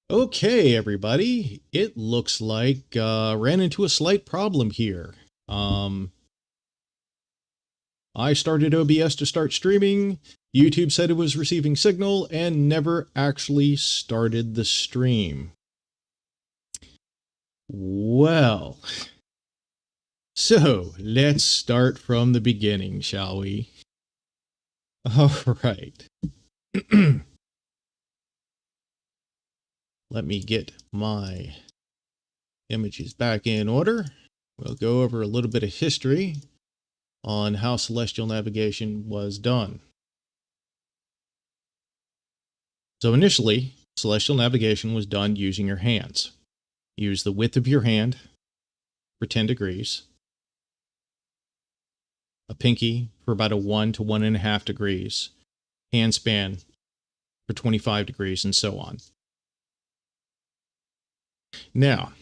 Okay, everybody. It looks like ran into a slight problem here. I started OBS to start streaming. YouTube said it was receiving signal and never actually started the stream. Well, so let's start from the beginning, shall we? All right. Let me get my images back in order. We'll go over a little bit of history on how celestial navigation was done. So initially, celestial navigation was done using your hands. Use the width of your hand for 10 degrees, a pinky for about a 1 to 1.5 degrees, hand span for 25 degrees, and so on. Now,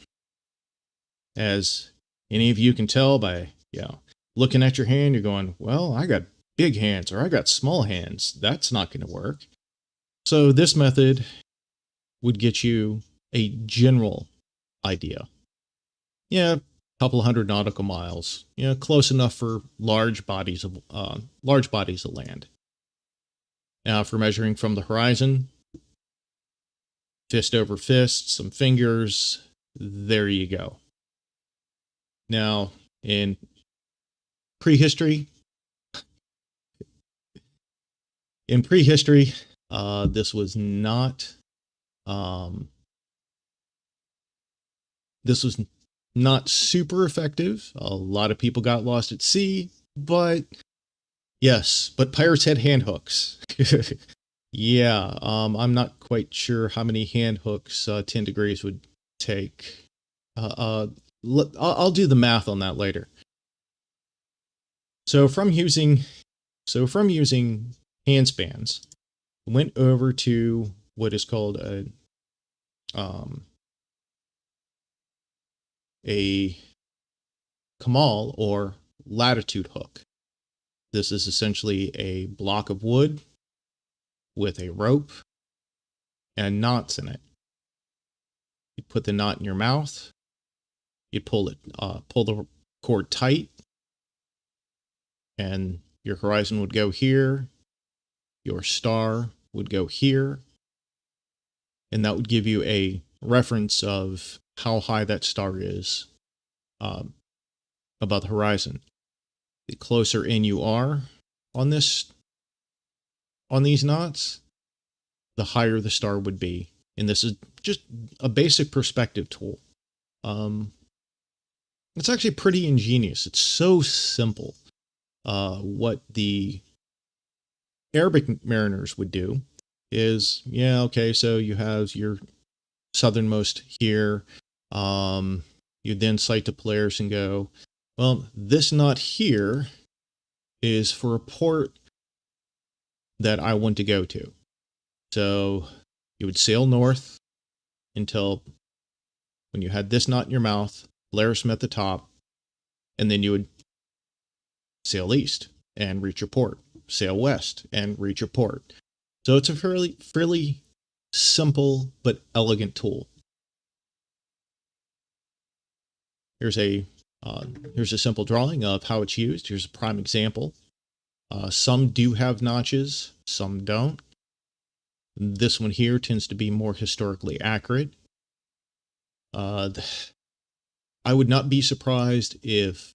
as any of you can tell by looking at your hand, you're going, well, I got big hands or I got small hands. That's not going to work. So this method would get you a general idea. Yeah, a couple hundred nautical miles. Close enough for large bodies of land. Now, for measuring from the horizon, fist over fist, some fingers. There you go. Now, in prehistory, this was not super effective. A lot of people got lost at sea, but pirates had hand hooks. Yeah, I'm not quite sure how many hand hooks 10 degrees would take. I'll do the math on that later. So from using hand spans, went over to what is called a kamal or latitude hook. This is essentially a block of wood with a rope and knots in it. You put the knot in your mouth. You pull the cord tight, and your horizon would go here. Your star would go here, and that would give you a reference of how high that star is above the horizon. The closer in you are on these knots, the higher the star would be. And this is just a basic perspective tool. It's actually pretty ingenious. It's so simple. What the Arabic mariners would do is, so you have your southernmost here. You then sight the Polaris and go, well, this knot here is for a port that I want to go to. So you would sail north until when you had this knot in your mouth, Polaris met the top, and then you would sail east and reach your port, sail west and reach your port. So it's a fairly simple but elegant tool. Here's a simple drawing of how it's used. Here's a prime example. Some do have notches, some don't. This one here tends to be more historically accurate. I would not be surprised if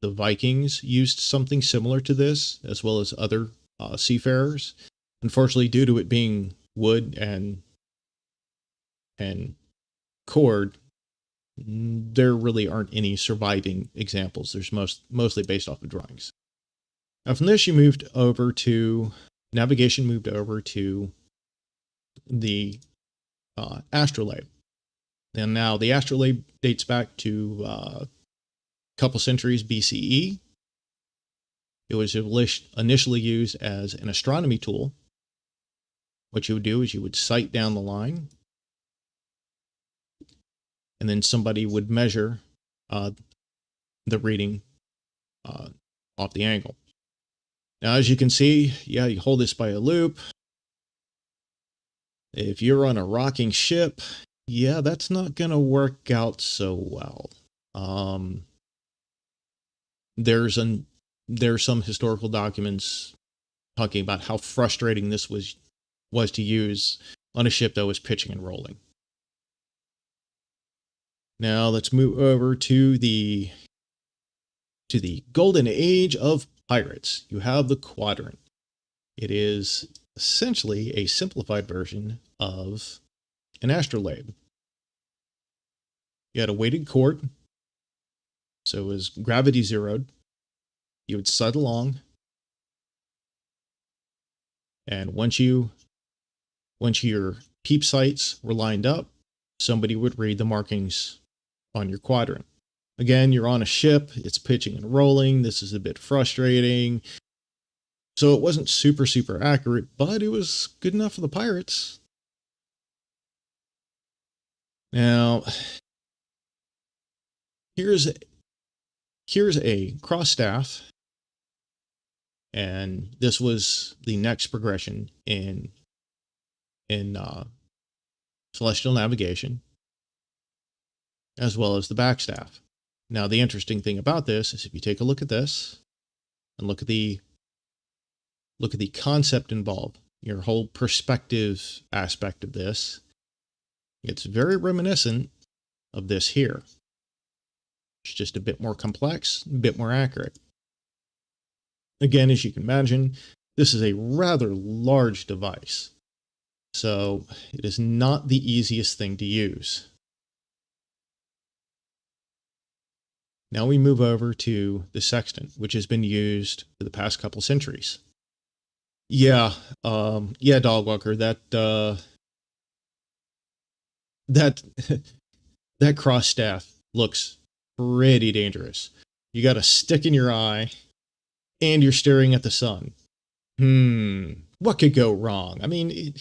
the Vikings used something similar to this, as well as other seafarers. Unfortunately, due to it being wood and cord, there really aren't any surviving examples. There's mostly based off of drawings. Now from this, navigation moved over to the astrolabe. And now the astrolabe dates back to a couple centuries BCE. It was initially used as an astronomy tool. What you would do is you would sight down the line, and then somebody would measure the reading off the angle. Now, as you can see, you hold this by a loop, If you're on a rocking ship, yeah, that's not going to work out so well. There's some historical documents talking about how frustrating this was to use on a ship that was pitching and rolling. Now let's move over to the golden age of pirates. You have the Quadrant. It is essentially a simplified version of an astrolabe. You had a weighted cord, so it was gravity zeroed. You would slide along, and once your peep sights were lined up, somebody would read the markings on your quadrant. Again, you're on a ship, it's pitching and rolling. This is a bit frustrating. So it wasn't super accurate, but it was good enough for the pirates. Now, here's a cross staff, and this was the next progression in celestial navigation, as well as the backstaff. Now, the interesting thing about this is if you take a look at this and look at the concept involved, your whole perspective aspect of this, it's very reminiscent of this here. It's just a bit more complex, a bit more accurate. Again, as you can imagine, this is a rather large device, so it is not the easiest thing to use. Now we move over to the sextant, which has been used for the past couple centuries. Yeah, Dogwalker, that cross staff looks pretty dangerous. You got a stick in your eye, and you're staring at the sun. What could go wrong? I mean,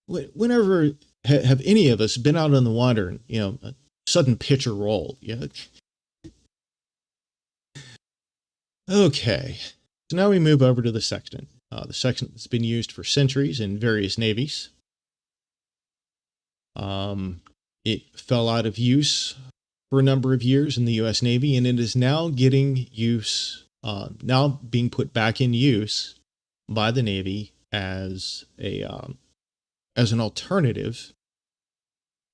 whenever have any of us been out on the water and, a sudden pitch or roll? Yeah. Okay, so now we move over to the sextant. The sextant has been used for centuries in various navies. It fell out of use for a number of years in the U.S. Navy, and it is now getting use, now being put back in use by the Navy as an alternative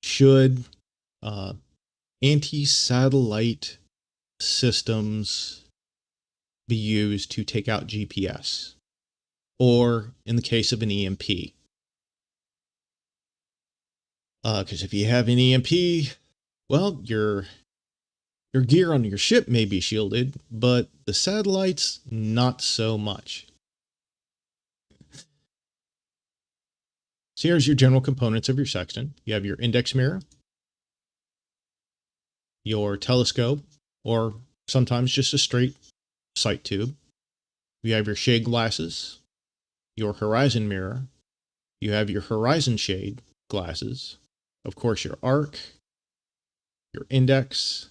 should anti-satellite systems be used to take out GPS, or in the case of an EMP. Because if you have an EMP, well, your gear on your ship may be shielded, but the satellites, not so much. So here's your general components of your sextant. You have your index mirror, your telescope, or sometimes just a straight sight tube. You have your shade glasses, your horizon mirror. You have your horizon shade glasses. Of course, your arc, your index.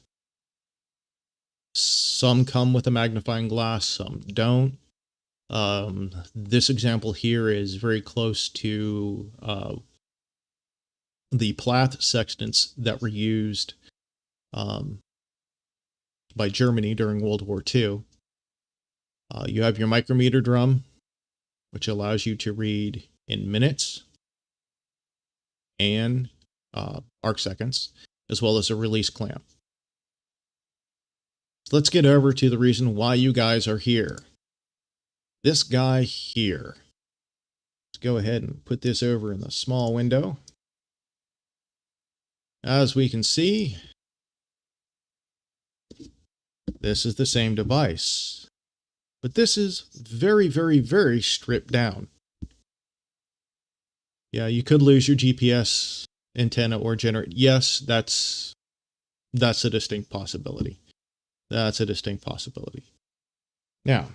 Some come with a magnifying glass, some don't. This example here is very close to the Plath sextants that were used by Germany during World War II. You have your micrometer drum, which allows you to read in minutes and arc seconds, as well as a release clamp. So let's get over to the reason why you guys are here. This guy here. Let's go ahead and put this over in the small window. As we can see, this is the same device, but this is very stripped down. Yeah, you could lose your GPS antenna or generate. Yes, that's a distinct possibility. That's a distinct possibility. Now,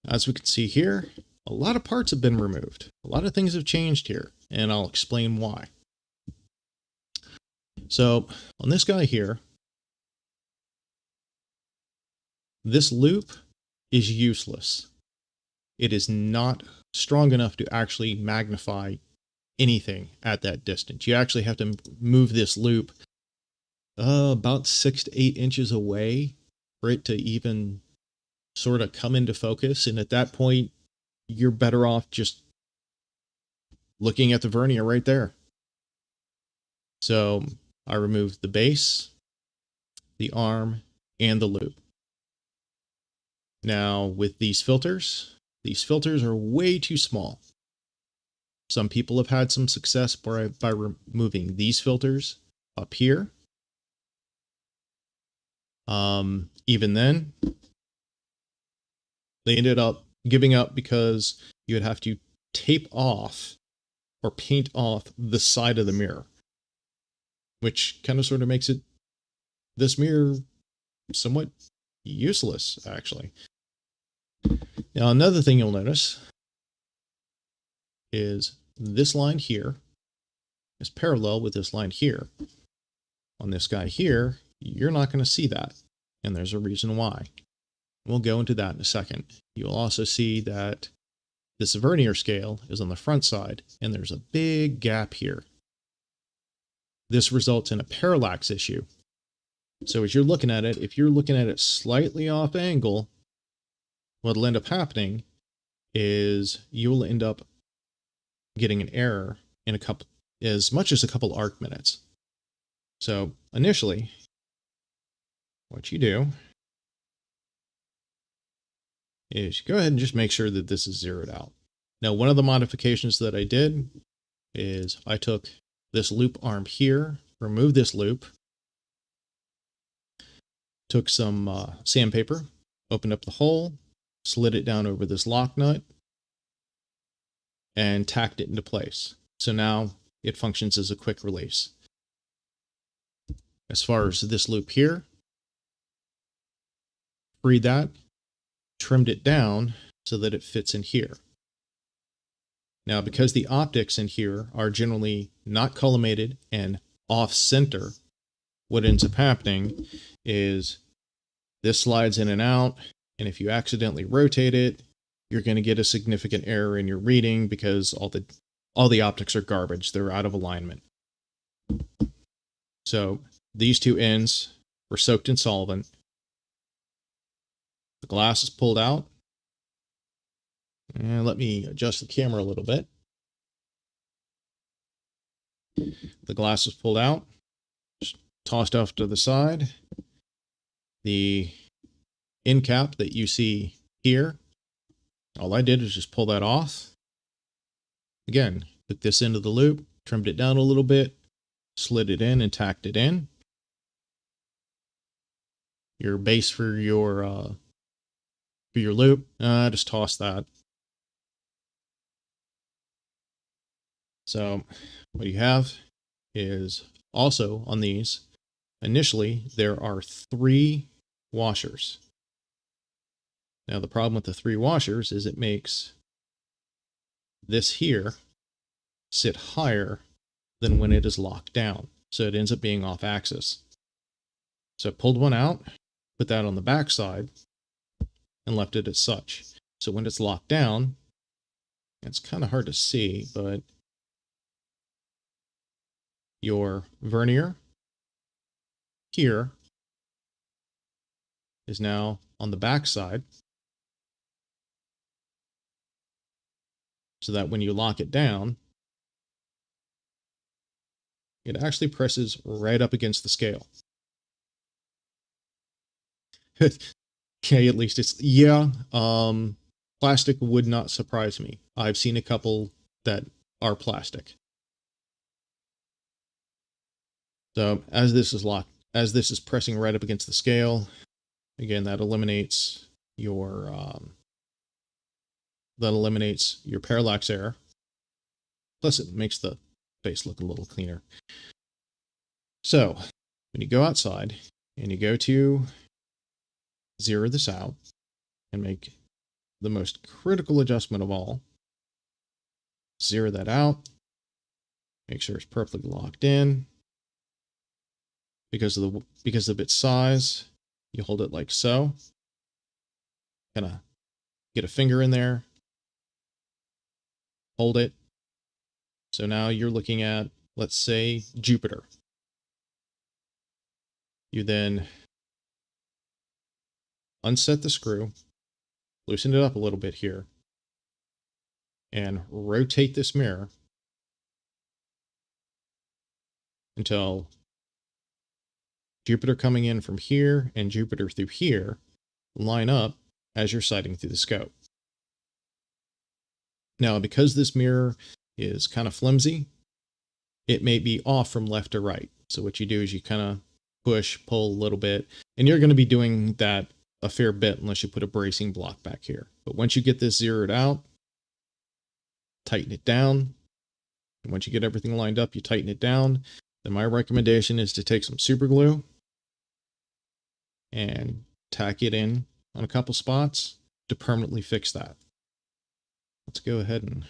as we can see here, a lot of parts have been removed. A lot of things have changed here, and I'll explain why. So, on this guy here, this loop is useless. It is not strong enough to actually magnify anything at that distance. You actually have to move this loop about 6 to 8 inches away for it to even sort of come into focus. And at that point, you're better off just looking at the vernier right there. So I removed the base, the arm, and the loop. Now with these filters are way too small. Some people have had some success by removing these filters up here. Even then, they ended up giving up because you would have to tape off or paint off the side of the mirror, which kind of sort of makes this mirror somewhat useless, actually. Now, another thing you'll notice is this line here is parallel with this line here. On this guy here, you're not going to see that, and there's a reason why. We'll go into that in a second. You'll also see that this vernier scale is on the front side, and there's a big gap here. This results in a parallax issue. So as you're looking at it, if you're looking at it slightly off angle, what'll end up happening is you'll end up getting an error in as much as a couple arc minutes. So initially, what you do is you go ahead and just make sure that this is zeroed out. Now, one of the modifications that I did is I took this loop arm here, removed this loop, took some sandpaper, opened up the hole, slid it down over this lock nut, and tacked it into place. So now it functions as a quick release. As far as this loop here, freed that, trimmed it down so that it fits in here. Now, because the optics in here are generally not collimated and off-center, what ends up happening is this slides in and out, and if you accidentally rotate it, you're going to get a significant error in your reading because all the optics are garbage. They're out of alignment. So these two ends were soaked in solvent. The glass is pulled out. And let me adjust the camera a little bit. The glass is pulled out, just tossed off to the side. The end cap that you see here, all I did is just pull that off. Again, took this end of the loop, trimmed it down a little bit, slid it in and tacked it in. Your base for your loop, just toss that. So what you have is also on these, initially there are 3 washers. Now the problem with the 3 washers is it makes this here sit higher than when it is locked down. So it ends up being off axis. So I pulled one out, put that on the back side, and left it as such. So when it's locked down, it's kind of hard to see, but your vernier here is now on the back side, so that when you lock it down, it actually presses right up against the scale. Okay, at least it's, yeah, plastic would not surprise me. I've seen a couple that are plastic. So as this is pressing right up against the scale, again, that eliminates your parallax error. Plus it makes the face look a little cleaner. So when you go outside and you go to zero this out and make the most critical adjustment of all, zero that out, make sure it's perfectly locked in. Because of its size, you hold it like so. Kind of get a finger in there, hold it, So now you're looking at, let's say, Jupiter. You then unset the screw, loosen it up a little bit here, and rotate this mirror until Jupiter coming in from here and Jupiter through here line up as you're sighting through the scope. Now, because this mirror is kind of flimsy, it may be off from left to right. So what you do is you kind of push, pull a little bit, and you're going to be doing that a fair bit unless you put a bracing block back here. But once you get this zeroed out, tighten it down. And once you get everything lined up, you tighten it down. Then my recommendation is to take some super glue and tack it in on a couple spots to permanently fix that. Let's go ahead and...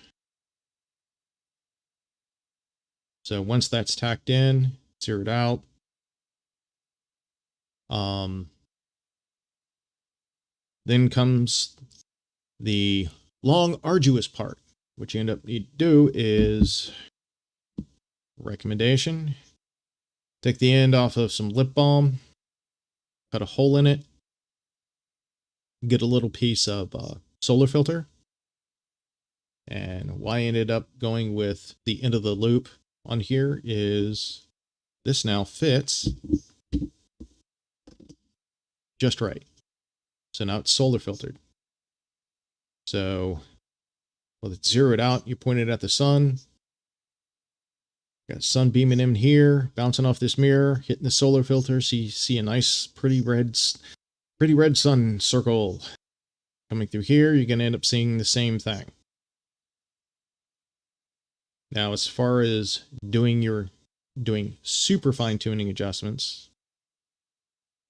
So once that's tacked in, zeroed out, then comes the long, arduous part. What you end up need to do is, recommendation, take the end off of some lip balm, cut a hole in it, get a little piece of solar filter. And why I ended up going with the end of the loop on here is this now fits just right. So now it's solar filtered. So with it zeroed out, you point it at the sun. Got sun beaming in here, bouncing off this mirror, hitting the solar filter. So you see a nice, pretty red sun circle coming through here. You're going to end up seeing the same thing. Now, as far as doing super fine tuning adjustments,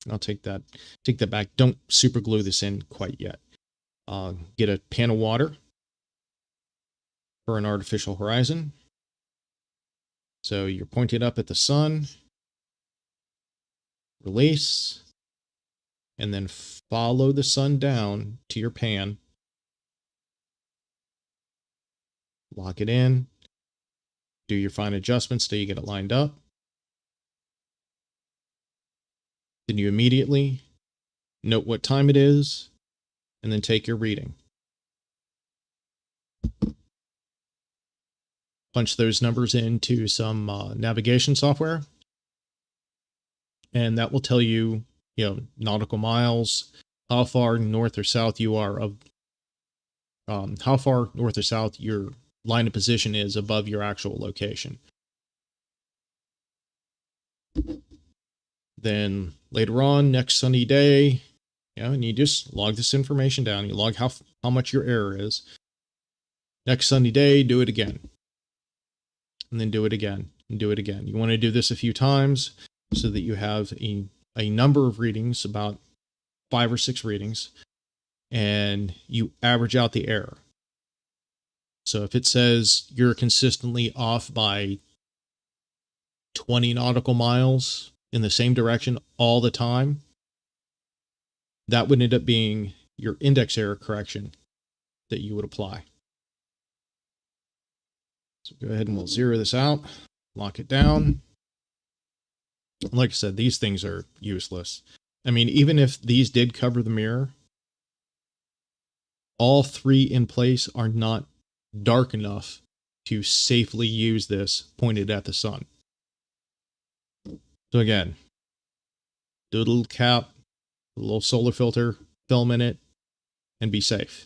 I'll take that back. Don't super glue this in quite yet. Get a pan of water for an artificial horizon. So you're pointed up at the sun, release, and then follow the sun down to your pan. Lock it in. Do your fine adjustments till you get it lined up. Then you immediately note what time it is, and then take your reading. Punch those numbers into some navigation software, and that will tell you, nautical miles, how far north or south you are of, how far north or south your line of position is above your actual location. Then later on, next sunny day, and you just log this information down. You log how much your error is. Next sunny day, do it again. And then do it again, and do it again. You want to do this a few times so that you have a number of readings, about 5 or 6 readings, and you average out the error. So if it says you're consistently off by 20 nautical miles in the same direction all the time, that would end up being your index error correction that you would apply. So go ahead and we'll zero this out, lock it down. Like I said, these things are useless. I mean, even if these did cover the mirror, all 3 in place are not dark enough to safely use this pointed at the sun. So again, do a little cap, a little solar filter, film in it, and be safe.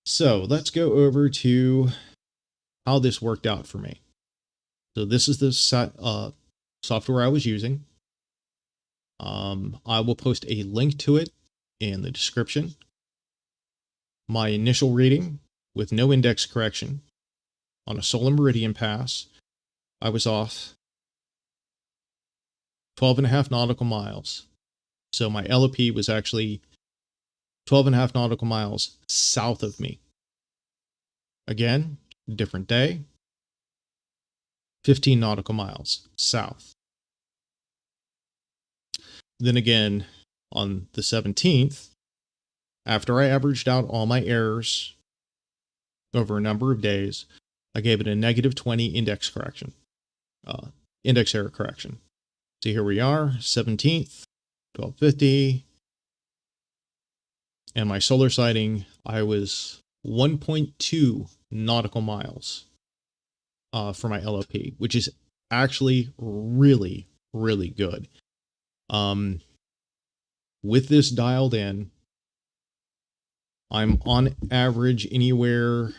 So let's go over to how this worked out for me. So this is the software I was using. I will post a link to it in the description. My initial reading with no index correction on a solar meridian pass, I was off 12.5 nautical miles. So my LOP was actually 12.5 nautical miles south of me. Again, different day, 15 nautical miles south. Then again, on the 17th, after I averaged out all my errors, over a number of days, I gave it a -20 index correction, index error correction. So here we are, 17th, 1250. And my solar sighting, I was 1.2 nautical miles for my LOP, which is actually really, really good. With this dialed in, I'm on average anywhere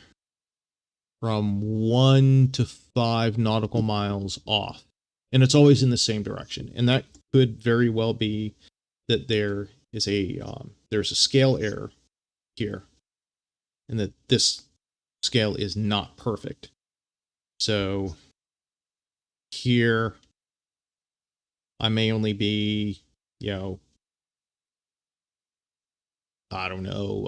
from 1 to 5 nautical miles off. And it's always in the same direction. And that could very well be that there is there's a scale error here, and that this scale is not perfect. So here I may only be, I don't know,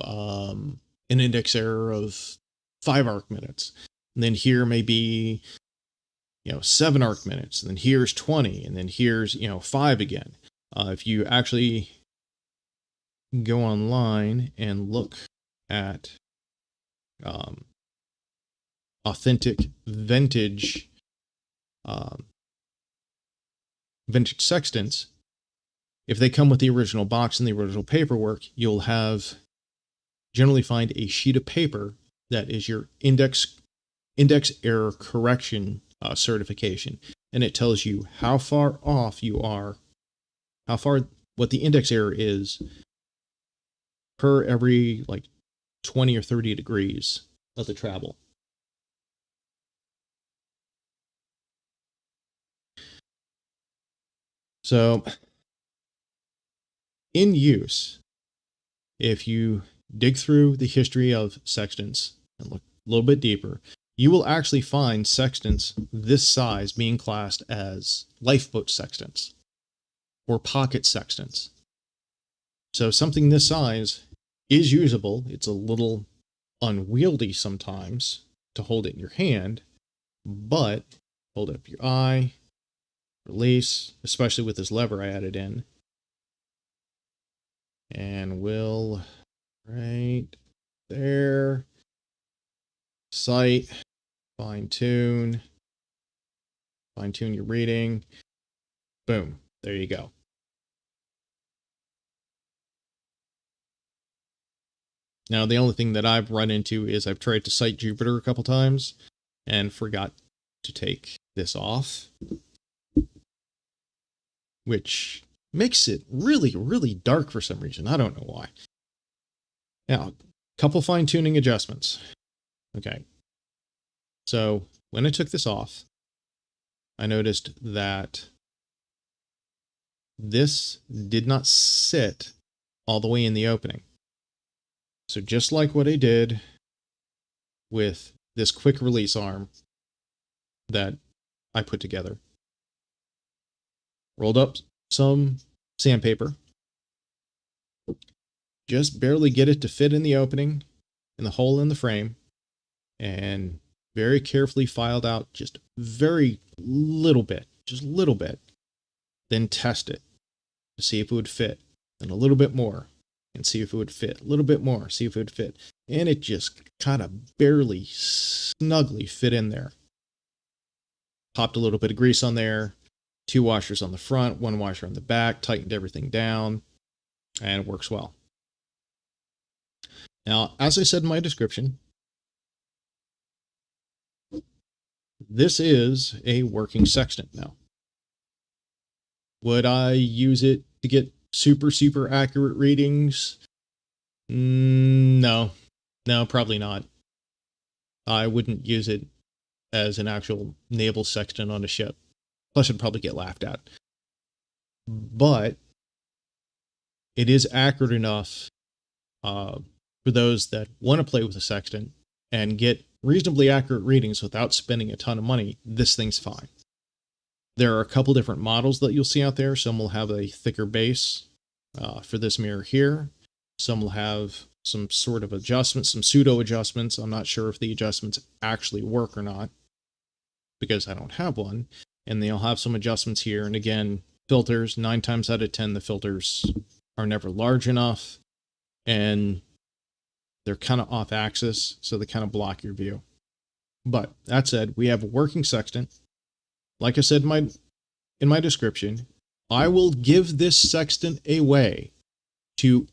an index error of 5 arc minutes. And then here may be, 7 arc minutes. And then here's 20. And then here's, 5 again. If you actually go online and look at authentic vintage sextants, if they come with the original box and the original paperwork, you'll generally find a sheet of paper that is your index error correction certification, and it tells you how far off you are, what the index error is per every 20 or 30 degrees of the travel. So in use, if you dig through the history of sextants and look a little bit deeper, you will actually find sextants this size being classed as lifeboat sextants or pocket sextants. So something this size is usable. It's a little unwieldy sometimes to hold it in your hand, but hold it up your eye, release, especially with this lever I added in, and we'll right there, sight, fine tune your reading, boom, there you go. Now, the only thing that I've run into is I've tried to sight Jupiter a couple times and forgot to take this off, which makes it really, really dark for some reason. I don't know why. Now, a couple fine-tuning adjustments. Okay. So when I took this off, I noticed that this did not sit all the way in the opening. So just like what I did with this quick release arm that I put together, rolled up some sandpaper, just barely get it to fit in the opening, in the hole in the frame, and very carefully filed out just very little bit, then test it to see if it would fit, and a little bit more, and see if it would fit, a little bit more, see if it would fit, and it just kind of barely, snugly fit in there. Popped a little bit of grease on there, 2 washers on the front, 1 washer on the back, tightened everything down, and it works well. Now, as I said in my description, this is a working sextant now. Would I use it to get super, super accurate readings? No, probably not. I wouldn't use it as an actual naval sextant on a ship. Plus, I'd probably get laughed at. But it is accurate enough for those that want to play with a sextant and get reasonably accurate readings without spending a ton of money. This thing's fine. There are a couple different models that you'll see out there. Some will have a thicker base for this mirror here. Some will have some sort of adjustments, some pseudo adjustments. I'm not sure if the adjustments actually work or not because I don't have one. And they'll have some adjustments here. And again, filters, 9 times out of 10, the filters are never large enough. And they're kind of off axis, so they kind of block your view. But that said, we have a working sextant. Like I said in my description, I will give this sextant away to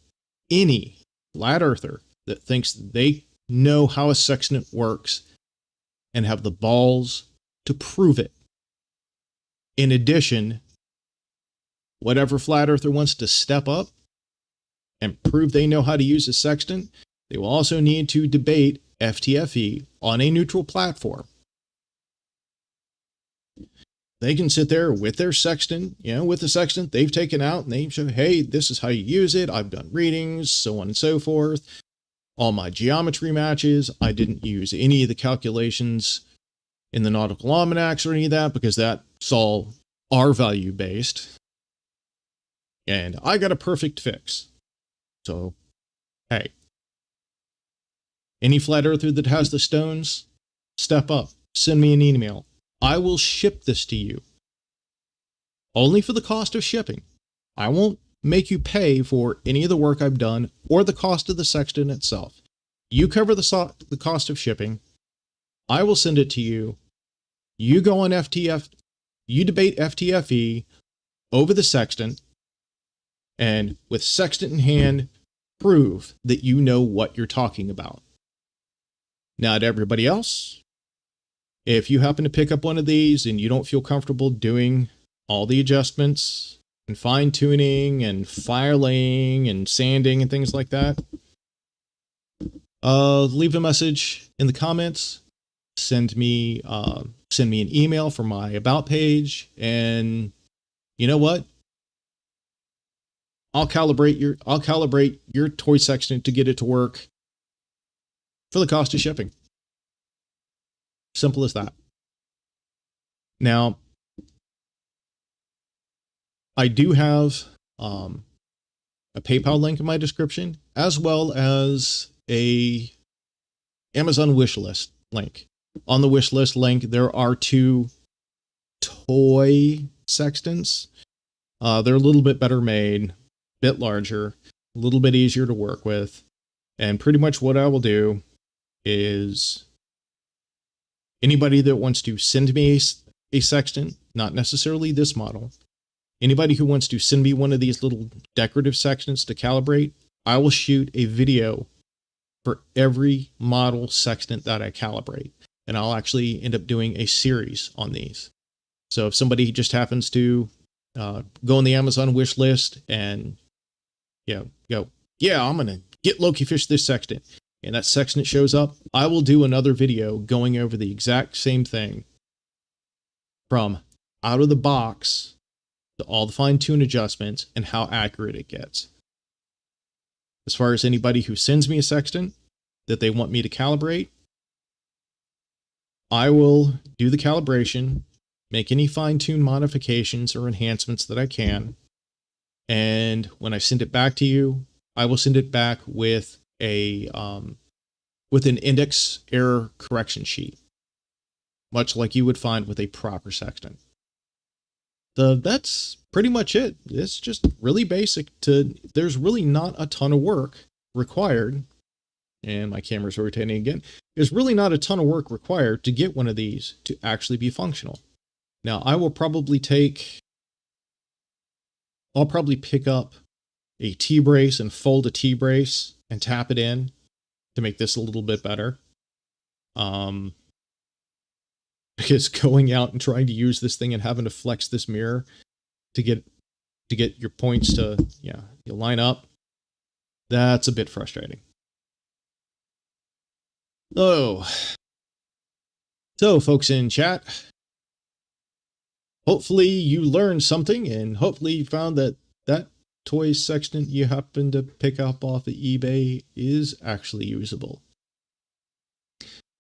any flat earther that thinks they know how a sextant works and have the balls to prove it. In addition, whatever flat earther wants to step up and prove they know how to use a sextant, they will also need to debate FTFE on a neutral platform. They can sit there with their sextant, with the sextant they've taken out, and they show, hey, this is how you use it. I've done readings, so on and so forth. All my geometry matches. I didn't use any of the calculations in the nautical almanacs or any of that because that's all R-value based. And I got a perfect fix. So, hey, any flat earther that has the stones, step up, send me an email. I will ship this to you. Only for the cost of shipping. I won't make you pay for any of the work I've done or the cost of the sextant itself. You cover the cost of shipping. I will send it to you. You go on FTF, you debate FTFE over the sextant, and with sextant in hand, prove that you know what you're talking about. Now, to everybody else, if you happen to pick up one of these and you don't feel comfortable doing all the adjustments and fine-tuning and filing and sanding and things like that, leave a message in the comments. Send me an email from my about page, and you know what? I'll calibrate your toy sextant to get it to work for the cost of shipping. Simple as that. Now, I do have a PayPal link in my description, as well as a Amazon wish list link. On the wish list link, there are 2 toy sextants. They're a little bit better made, a bit larger, a little bit easier to work with. And pretty much what I will do is anybody that wants to send me a sextant, not necessarily this model, anybody who wants to send me one of these little decorative sextants to calibrate, I will shoot a video for every model sextant that I calibrate. And I'll actually end up doing a series on these. So if somebody just happens to go on the Amazon wish list and go, yeah, I'm going to get Loki Fish this sextant, and that sextant shows up, I will do another video going over the exact same thing from out of the box to all the fine-tune adjustments and how accurate it gets. As far as anybody who sends me a sextant that they want me to calibrate, I will do the calibration, make any fine-tune modifications or enhancements that I can, and when I send it back to you, I will send it back with an index error correction sheet, much like you would find with a proper sextant. That's pretty much it. It's just really basic. There's really not a ton of work required. And my camera's rotating again. There's really not a ton of work required to get one of these to actually be functional. Now, I'll probably pick up a T-brace and fold a T-brace and tap it in to make this a little bit better. Because going out and trying to use this thing and having to flex this mirror to get your points to line up, that's a bit frustrating. Oh, so folks in chat, hopefully you learned something, and hopefully you found that toy sextant you happened to pick up off of eBay is actually usable.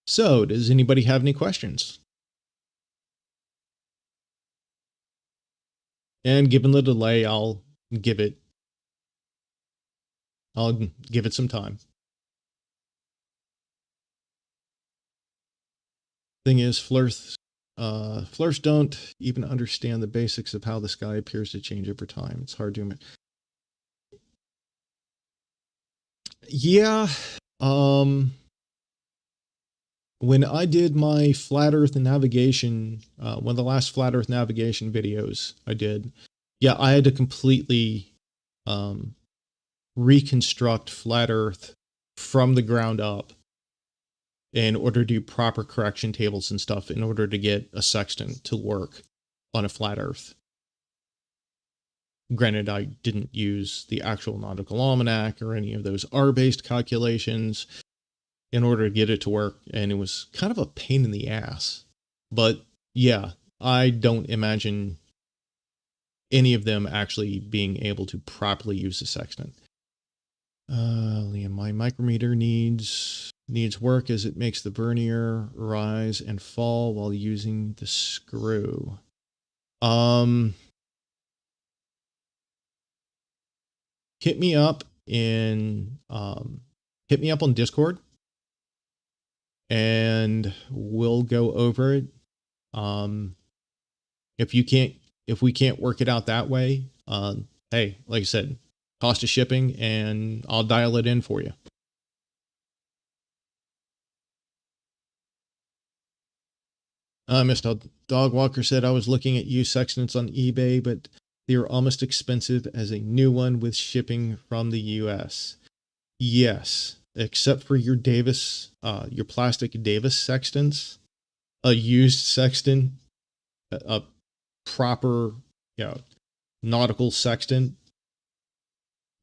So, does anybody have any questions? And given the delay, I'll give it some time. Thing is, flirts don't even understand the basics of how the sky appears to change over time. It's hard to imagine. Yeah, When I did my flat Earth navigation, one of the last flat Earth navigation videos I did, yeah, I had to completely reconstruct flat Earth from the ground up in order to do proper correction tables and stuff in order to get a sextant to work on a flat Earth. Granted, I didn't use the actual nautical almanac or any of those R-based calculations in order to get it to work, and it was kind of a pain in the ass. But yeah, I don't imagine any of them actually being able to properly use the sextant. Liam, my micrometer needs work as it makes the vernier rise and fall while using the screw. Hit me up on Discord and we'll go over it. If we can't work it out that way, hey, like I said, cost of shipping, and I'll dial it in for you. Mr. Dogwalker said, I was looking at used sextants on eBay, but they are almost expensive as a new one with shipping from the US. Yes, except for your Davis, your plastic Davis sextants, a used sextant, a proper, nautical sextant.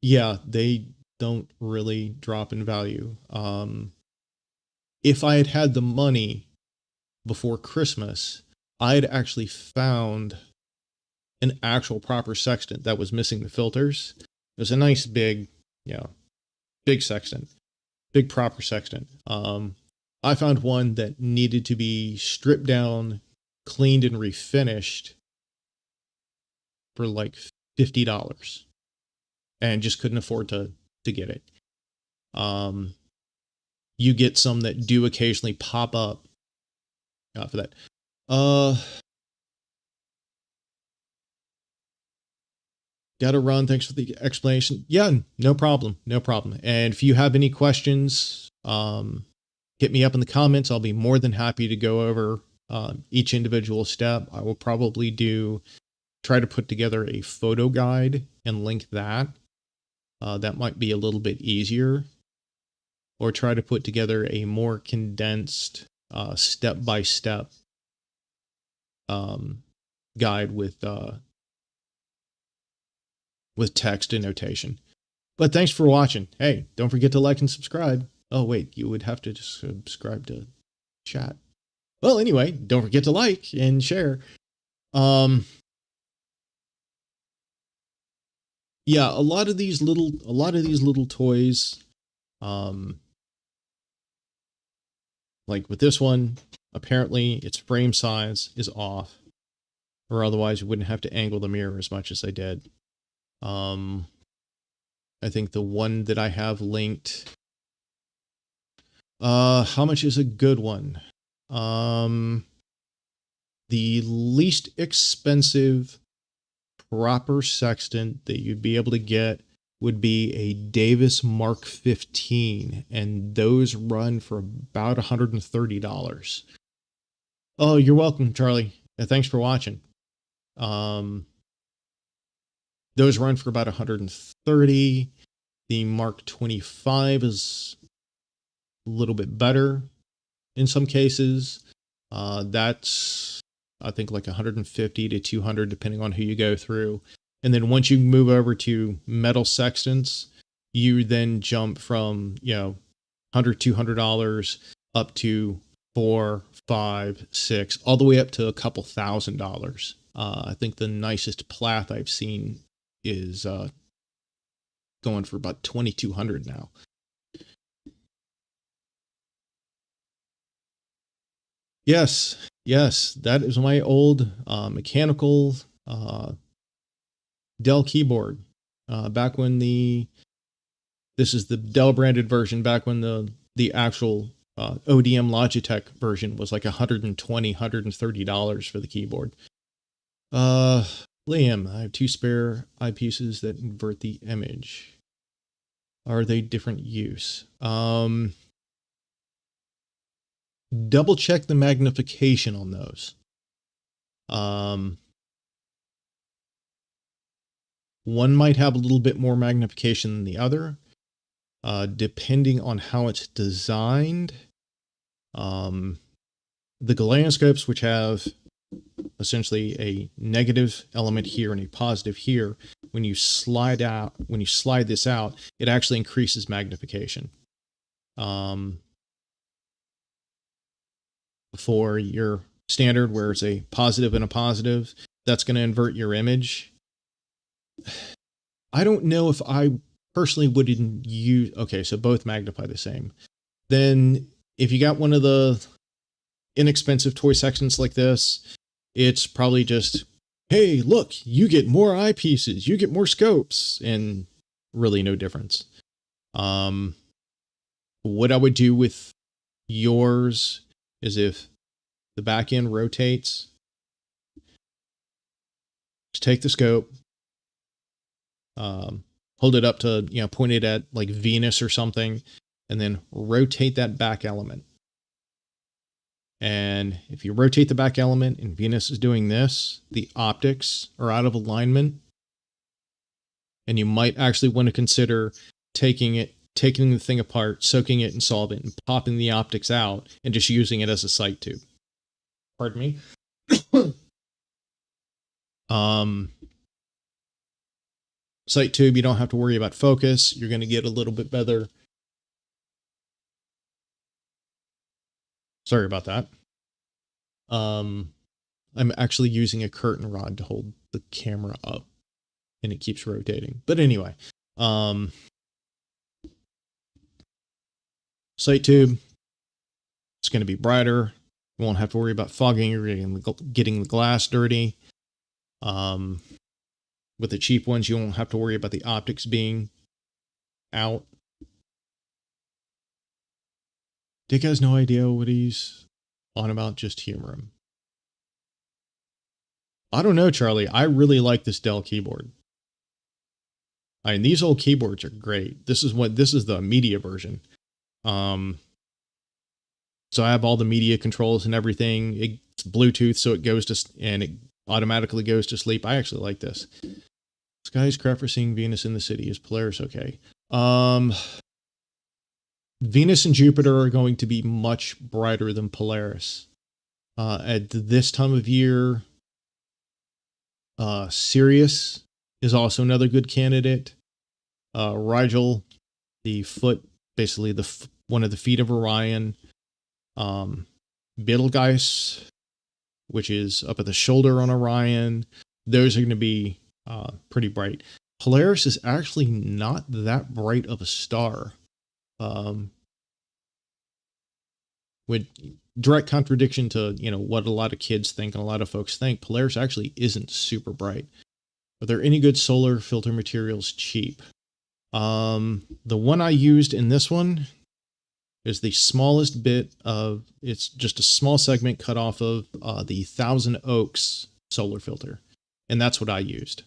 Yeah, they don't really drop in value. If I had had the money before Christmas, I had actually found an actual proper sextant that was missing the filters. It was a nice big, big sextant, big proper sextant. I found one that needed to be stripped down, cleaned, and refinished for like $50, and just couldn't afford to get it. You get some that do occasionally pop up for that. Gotta run. Thanks for the explanation. Yeah, no problem. No problem. And if you have any questions, hit me up in the comments. I'll be more than happy to go over each individual step. I will probably try to put together a photo guide and link that. That might be a little bit easier. Or try to put together a more condensed step-by-step guide with text and notation. But thanks for watching. Hey, don't forget to like and subscribe. Oh, wait, you would have to just subscribe to chat. Well, anyway, don't forget to like and share. Yeah, a lot of these little toys, like with this one, apparently its frame size is off, or otherwise we wouldn't have to angle the mirror as much as I did. I think the one that I have linked, how much is a good one? The least expensive proper sextant that you'd be able to get would be a Davis Mark 15, and those run for about $130. Oh, you're welcome, Charlie. Thanks for watching. Those run for about $130. The Mark 25 is a little bit better in some cases. That's, I think, like $150 to $200, depending on who you go through. And then once you move over to metal sextants, you then jump from, $100, $200 up to $400, $500, $600, all the way up to a couple $1,000. I think the nicest Plath I've seen is going for about $2,200 now. Yes, that is my old mechanical Dell keyboard. Back when this is the Dell branded version, back when the actual ODM Logitech version was like $120, $130 for the keyboard. Liam, I have 2 spare eyepieces that invert the image. Are they different use? Double check the magnification on those. One might have a little bit more magnification than the other, depending on how it's designed. The galanoscopes, which have essentially a negative element here and a positive here, when you slide this out, it actually increases magnification. For your standard, where it's a positive and a positive, that's going to invert your image. I don't know if I personally wouldn't use, okay, so both magnify the same. Then if you got one of the inexpensive toy sextants like this, it's probably just, hey, look, you get more eyepieces, you get more scopes, and really no difference. What I would do with yours is, if the back end rotates, just take the scope, hold it up to, point it at like Venus or something, and then rotate that back element. And if you rotate the back element and Venus is doing this, the optics are out of alignment. And you might actually want to consider taking the thing apart, soaking it in solvent, and popping the optics out, and just using it as a sight tube. Pardon me. Sight tube, you don't have to worry about focus. You're going to get a little bit better. Sorry about that. I'm actually using a curtain rod to hold the camera up, and it keeps rotating. But anyway, sight tube, it's going to be brighter. You won't have to worry about fogging or getting the glass dirty. With the cheap ones, you won't have to worry about the optics being out. Dick has no idea what he's on about. Just humor him. I don't know, Charlie. I really like this Dell keyboard. I mean, these old keyboards are great. This is the media version. So I have all the media controls and everything. It's Bluetooth, so it automatically goes to sleep. I actually like this. Sky's for seeing Venus in the city. Is Polaris okay? Venus and Jupiter are going to be much brighter than Polaris. At this time of year, Sirius is also another good candidate. Rigel, basically one of the feet of Orion. Betelgeuse, which is up at the shoulder on Orion. Those are going to be pretty bright. Polaris is actually not that bright of a star. With direct contradiction to, what a lot of kids think and a lot of folks think, Polaris actually isn't super bright. Are there any good solar filter materials cheap? The one I used in this one is the smallest bit of, it's just a small segment cut off of the Thousand Oaks solar filter. And that's what I used.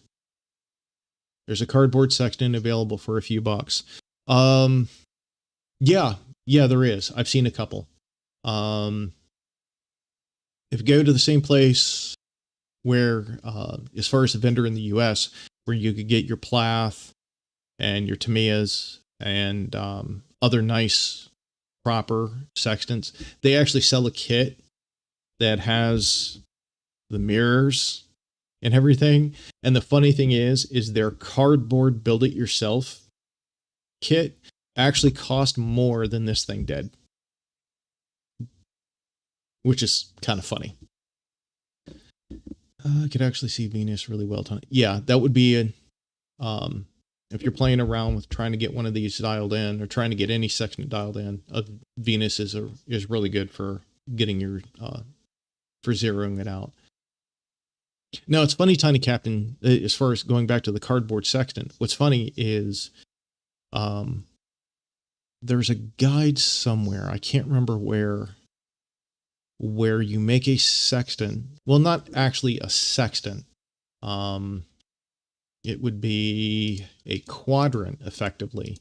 There's a cardboard sextant available for a few bucks. Yeah, there is. I've seen a couple. If you go to the same place where, as far as the vendor in the US, where you could get your Plath and your Tamiya's and other nice proper sextants, they actually sell a kit that has the mirrors and everything. And the funny thing is their cardboard build-it-yourself kit actually cost more than this thing did, which is kind of funny. I could actually see Venus really well tonight. Yeah, that would be if you're playing around with trying to get one of these dialed in, or trying to get any sextant dialed in, Venus is really good for getting your for zeroing it out. Now, it's funny, Tiny Captain, as far as going back to the cardboard sextant, what's funny is there's a guide somewhere, I can't remember where you make a sextant. Well, not actually a sextant. It would be a quadrant, effectively.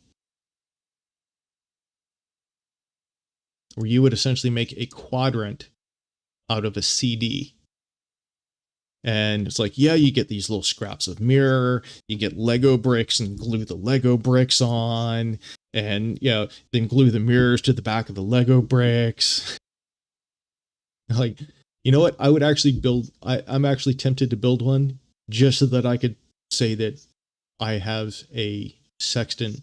where you would essentially make a quadrant out of a CD. And it's like, yeah, you get these little scraps of mirror, you get Lego bricks and glue the Lego bricks on, and, you know, then glue the mirrors to the back of the Lego bricks. Like, you know what? I would actually build, I'm actually tempted to build one just so that I could say that I have a sextant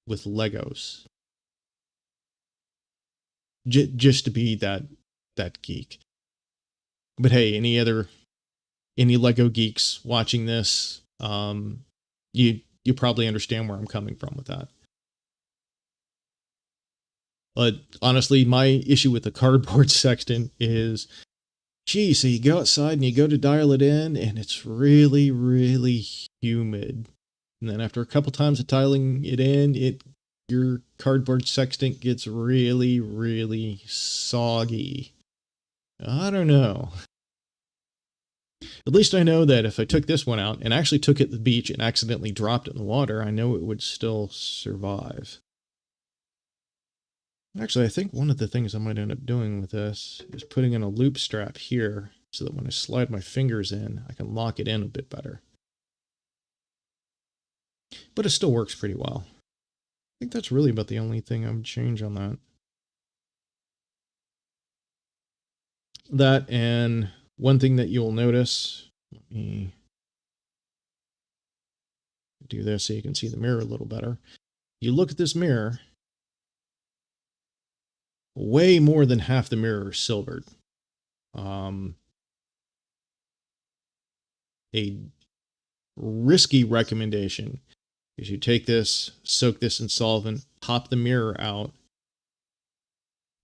with Legos. Just to be that geek. But hey, any Lego geeks watching this, you probably understand where I'm coming from with that. But honestly, my issue with the cardboard sextant is, gee, so you go outside and you go to dial it in, and it's really, really humid. And then after a couple times of dialing it in, your cardboard sextant gets really, really soggy. I don't know. At least I know that if I took this one out and actually took it to the beach and accidentally dropped it in the water, I know it would still survive. Actually, I think one of the things I might end up doing with this is putting in a loop strap here so that when I slide my fingers in, I can lock it in a bit better. But it still works pretty well. I think that's really about the only thing I would change on that. That, and one thing that you'll notice, let me do this so you can see the mirror a little better. You look at this mirror, way more than half the mirror is silvered. A risky recommendation is you take this, soak this in solvent, pop the mirror out,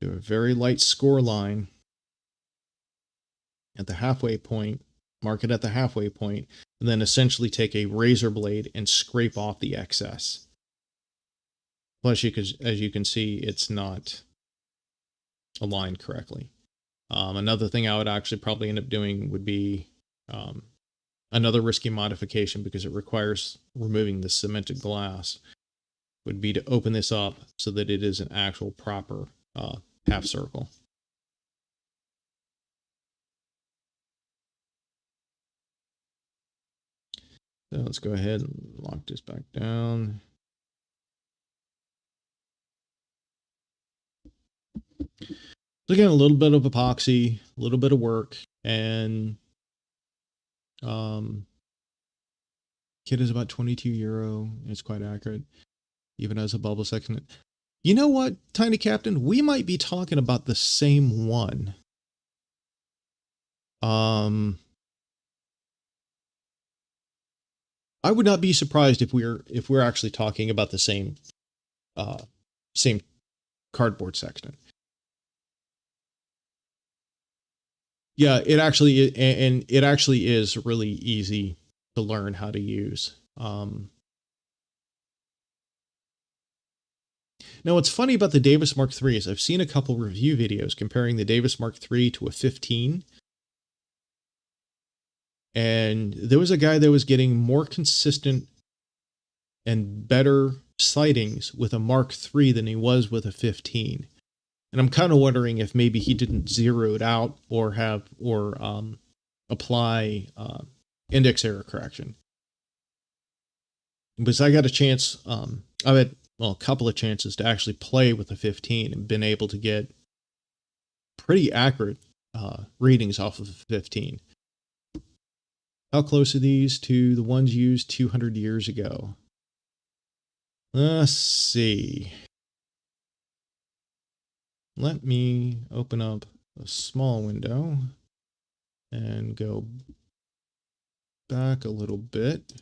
do a very light score line at the halfway point, mark it at the halfway point, and then essentially take a razor blade and scrape off the excess. Plus, as you can see, it's not aligned correctly. Another thing I would actually probably end up doing would be another risky modification, because it requires removing the cemented glass, would be to open this up so that it is an actual proper half circle. So let's go ahead and lock this back down. So again, a little bit of epoxy, a little bit of work, and kit is about €22. It's quite accurate, even as a bubble sextant. You know what, Tiny Captain? We might be talking about the same one. I would not be surprised if we're actually talking about the same same cardboard sextant. Yeah, it actually is really easy to learn how to use. Now, what's funny about the Davis Mark III is I've seen a couple review videos comparing the Davis Mark III to a 15. And there was a guy that was getting more consistent and better sightings with a Mark III than he was with a 15. And I'm kind of wondering if maybe he didn't zero it out or apply index error correction. Because I got a chance, I've had a couple of chances to actually play with a 15 and been able to get pretty accurate readings off of a 15. How close are these to the ones used 200 years ago? Let's see. Let me open up a small window and go back a little bit.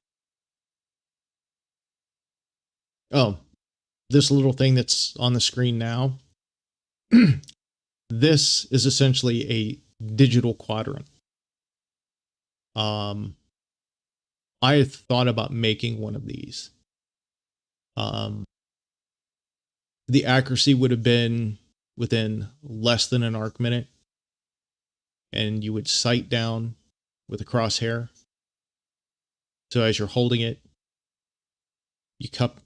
Oh, this little thing that's on the screen now. This is essentially a digital quadrant. I had thought about making one of these. The accuracy would have been within less than an arc minute, and you would sight down with a crosshair. So as you're holding it, you cup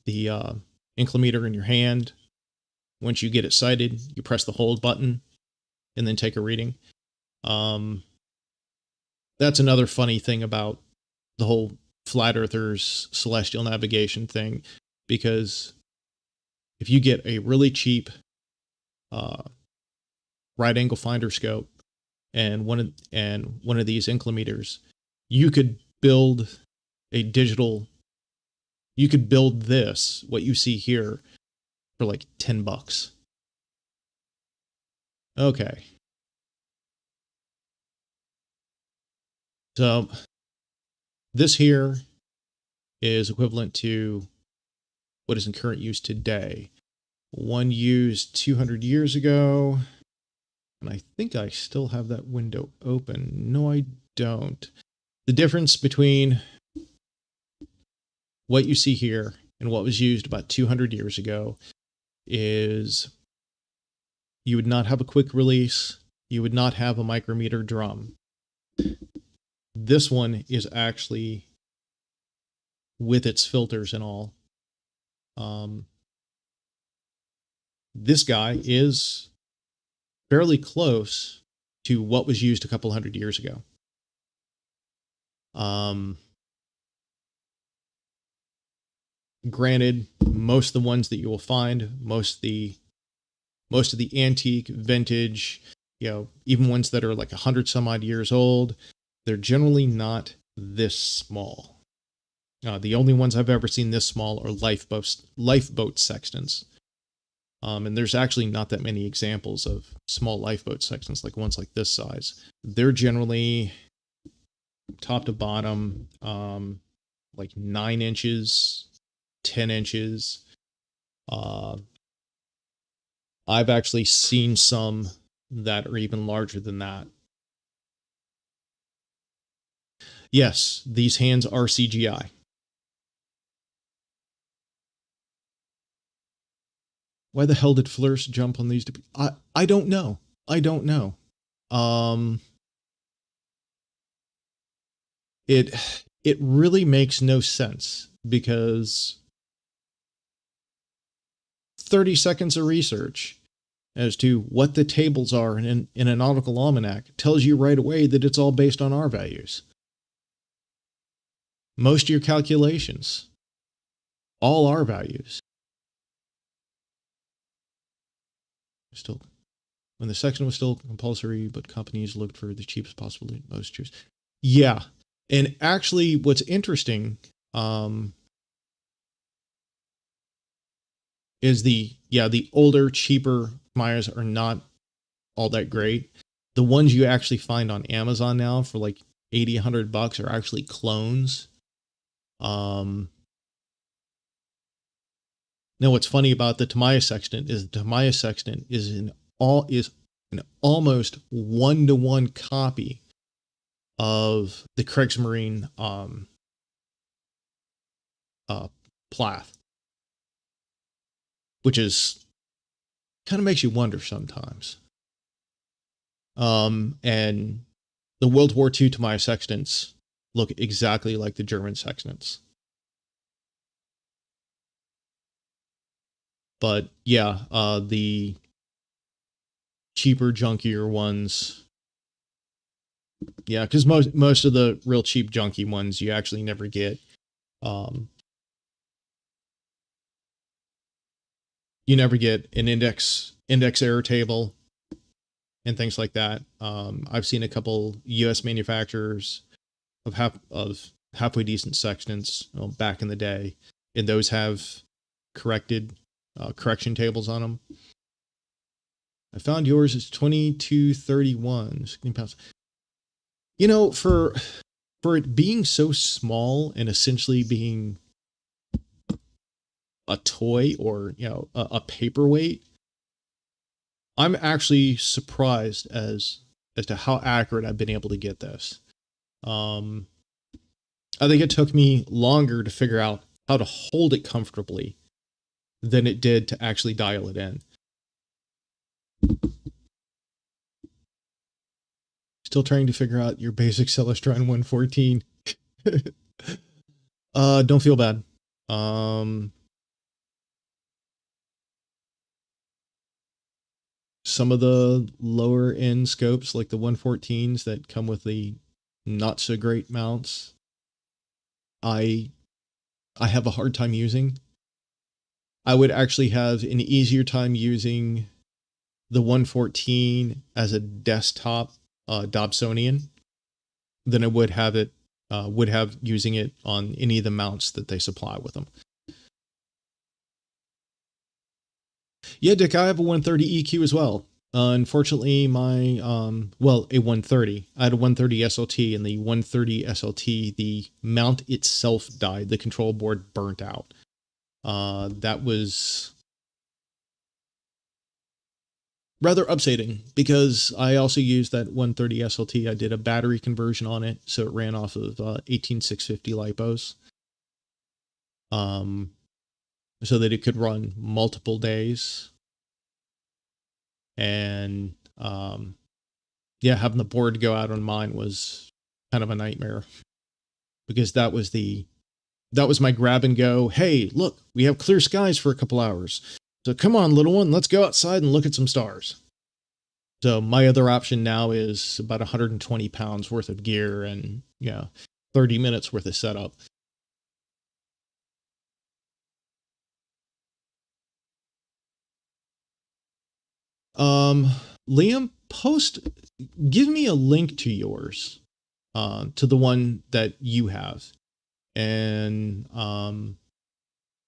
the inclimeter in your hand, Once you get it sighted, you press the hold button and then take a reading. That's another funny thing about the whole flat earthers celestial navigation thing, because if you get a really cheap right angle finder scope and one of these inclinators, you could build a digital. You could build this, what you see here, for like $10. Okay. So this here is equivalent to what is in current use today. One used 200 years ago, and I think I still have that window open. No, I don't. The difference between what you see here and what was used about 200 years ago is you would not have a quick release. You would not have a micrometer drum. This one is actually with its filters and all. This guy is fairly close to what was used a couple hundred years ago. Granted, most of the ones that you will find, most of the antique, vintage, even ones that are like 100 some odd years old, they're generally not this small. The only ones I've ever seen this small are lifeboat sextants. And there's actually not that many examples of small lifeboat sextants, like ones like this size. They're generally top to bottom, like 9 inches, 10 inches. I've actually seen some that are even larger than that. Yes, these hands are CGI. Why the hell did Flourish jump on these? I don't know. I don't know. It really makes no sense, because 30 seconds of research as to what the tables are in a nautical almanac tells you right away that it's all based on R values. Most of your calculations, all R values. Still, when the section was still compulsory, but companies looked for the cheapest possible, most choose. Yeah, and actually, what's interesting is the older, cheaper Mayas are not all that great. The ones you actually find on Amazon now for like $80, $100 are actually clones. Now, what's funny about the Tamaya sextant is the Tamaya sextant is an almost 1-to-1 copy of the Kriegsmarine Plath, which is kind of makes you wonder sometimes. And the World War II Tamaya sextants look exactly like the German sextants. But yeah, the cheaper, junkier ones. Yeah, because most of the real cheap, junky ones you actually never get. You never get an index error table and things like that. I've seen a couple U.S. manufacturers of halfway decent sextants back in the day, and those have correction tables on them. I found yours is 2231 pounds. For it being so small and essentially being a toy or a paperweight, I'm actually surprised as to how accurate I've been able to get this. I think it took me longer to figure out how to hold it comfortably than it did to actually dial it in. Still trying to figure out your basic Celestron 114. Don't feel bad. some of the lower end scopes, like the 114s that come with the not so great mounts, I have a hard time using. I would actually have an easier time using the 114 as a desktop Dobsonian than I would have using it on any of the mounts that they supply with them. Yeah, Dick, I have a 130 EQ as well. Unfortunately, my a 130. I had a 130 SLT, and the 130 SLT, the mount itself died. The control board burnt out. That was rather upsetting because I also used that 130 SLT. I did a battery conversion on it, so it ran off of 18650 lipos, so that it could run multiple days. And yeah, having the board go out on mine was kind of a nightmare, because that was my grab and go. Hey, look, we have clear skies for a couple hours, so come on, little one, let's go outside and look at some stars. So my other option now is about 120 pounds worth of gear and 30 minutes worth of setup. Liam, give me a link to yours, to the one that you have. And,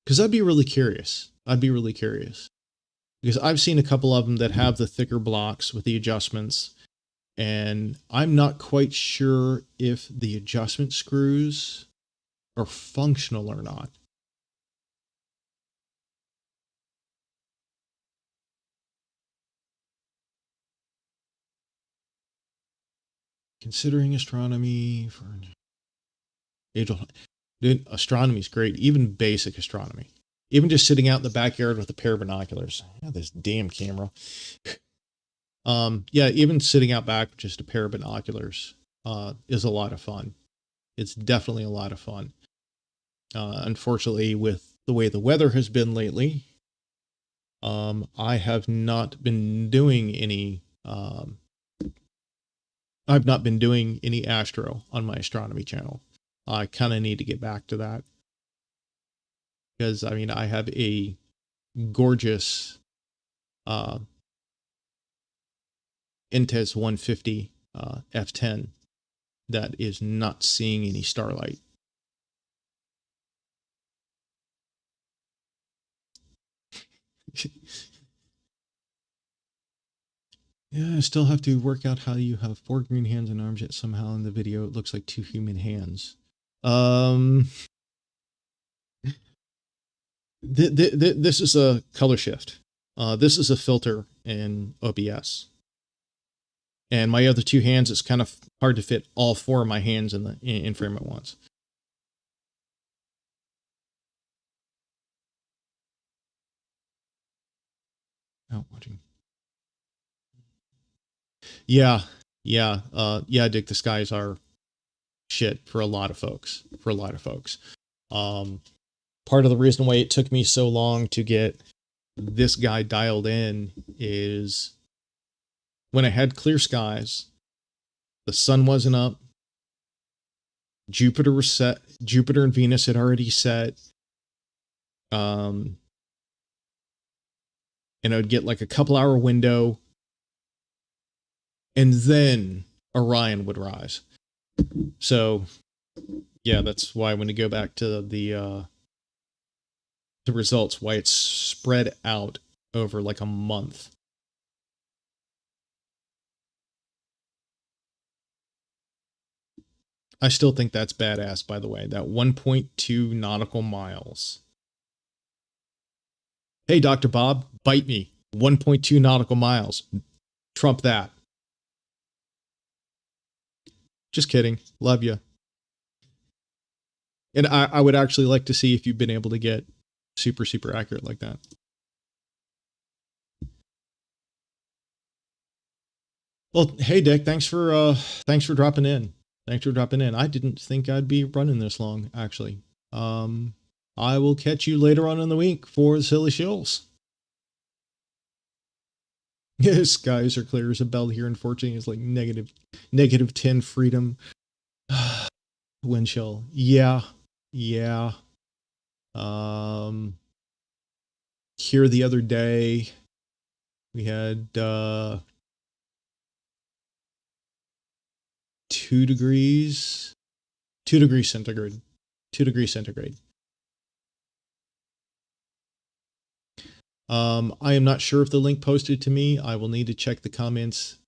cause I'd be really curious. Because I've seen a couple of them that have the thicker blocks with the adjustments, and I'm not quite sure if the adjustment screws are functional or not. Considering astronomy for dude, astronomy is great. Even basic astronomy, even just sitting out in the backyard with a pair of binoculars. Yeah, this damn camera. Yeah, even sitting out back with just a pair of binoculars is a lot of fun. It's definitely a lot of fun. Unfortunately, with the way the weather has been lately, I have not been doing any. I've not been doing any astro on my astronomy channel. I kind of need to get back to that, because I mean I have a gorgeous Intes 150 F10 that is not seeing any starlight. Yeah, I still have to work out how you have 4 green hands and arms, yet somehow in the video it looks like 2 human hands. This is a color shift. This is a filter in OBS. And my other 2 hands, it's kind of hard to fit all 4 of my hands in frame at once. Oh, watching. Yeah, Dick, the skies are shit for a lot of folks. Part of the reason why it took me so long to get this guy dialed in is when I had clear skies, the sun wasn't up, Jupiter was set, Jupiter and Venus had already set, and I would get like a couple hour window, and then Orion would rise. So yeah, that's why when you go back to the results, why it's spread out over like a month. I still think that's badass, by the way, that 1.2 nautical miles. Hey, Dr. Bob, bite me. 1.2 nautical miles. Trump that. Just kidding. Love you. And I would actually like to see if you've been able to get super, super accurate like that. Well, hey, Dick, thanks for dropping in. I didn't think I'd be running this long, actually. I will catch you later on in the week for the Silly Shills. Skies are clear as a bell here. Unfortunately, it's like negative 10 freedom. Wind chill. Yeah. Yeah. Here the other day, we had 2 degrees centigrade. 2 degrees centigrade. I am not sure if the link posted to me. I will need to check the comments.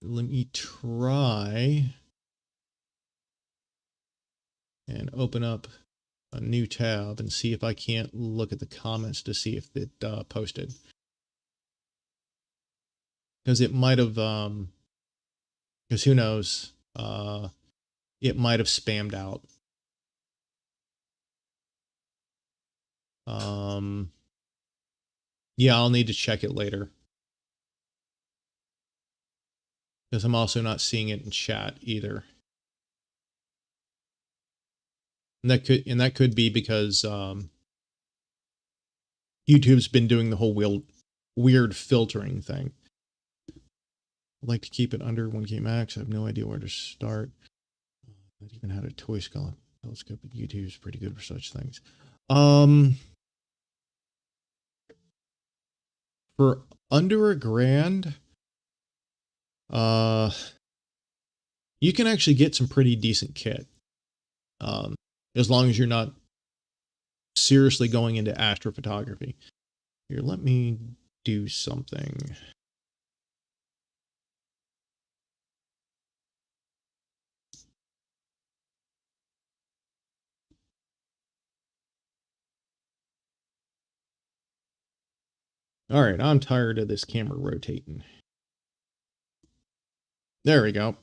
Let me try and open up a new tab and see if I can't look at the comments to see if it posted. Because it might have, because who knows, it might have spammed out. Yeah, I'll need to check it later. Because I'm also not seeing it in chat either. And that could be because YouTube's been doing the whole weird filtering thing. I'd like to keep it under 1K max. I have no idea where to start. I even had a toy skull telescope, but YouTube is pretty good for such things. For under $1,000, you can actually get some pretty decent kit. As long as you're not seriously going into astrophotography. Here, let me do something. All right, I'm tired of this camera rotating. There we go.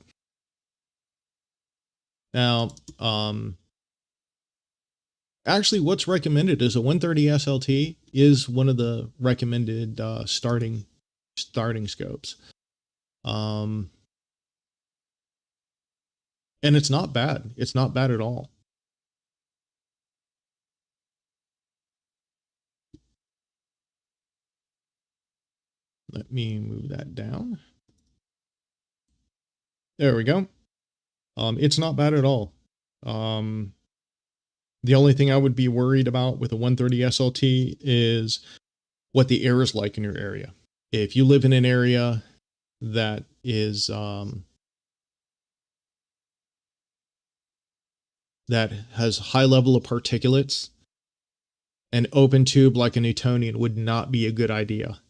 Now, actually, what's recommended is a 130 SLT is one of the recommended starting scopes. And it's not bad. It's not bad at all. Let me move that down. There we go. It's not bad at all. The only thing I would be worried about with a 130 SLT is what the air is like in your area. If you live in an area that is that has high level of particulates, an open tube like a Newtonian would not be a good idea.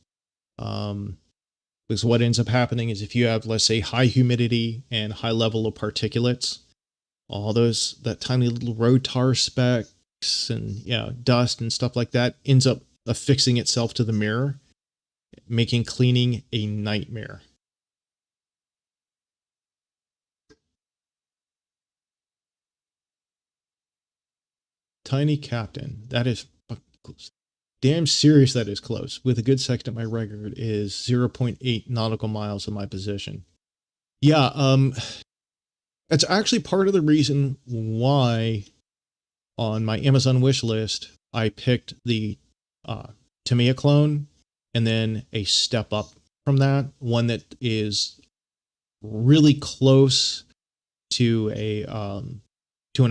Because what ends up happening is if you have, let's say, high humidity and high level of particulates, all that tiny little road tar specks and dust and stuff like that ends up affixing itself to the mirror, making cleaning a nightmare. Tiny Captain, that is close. Damn serious that is close. With a good sextant, my record is 0.8 nautical miles of my position. Yeah, that's actually part of the reason why on my Amazon wish list, I picked the Tamiya clone and then a step up from that, one that is really close to an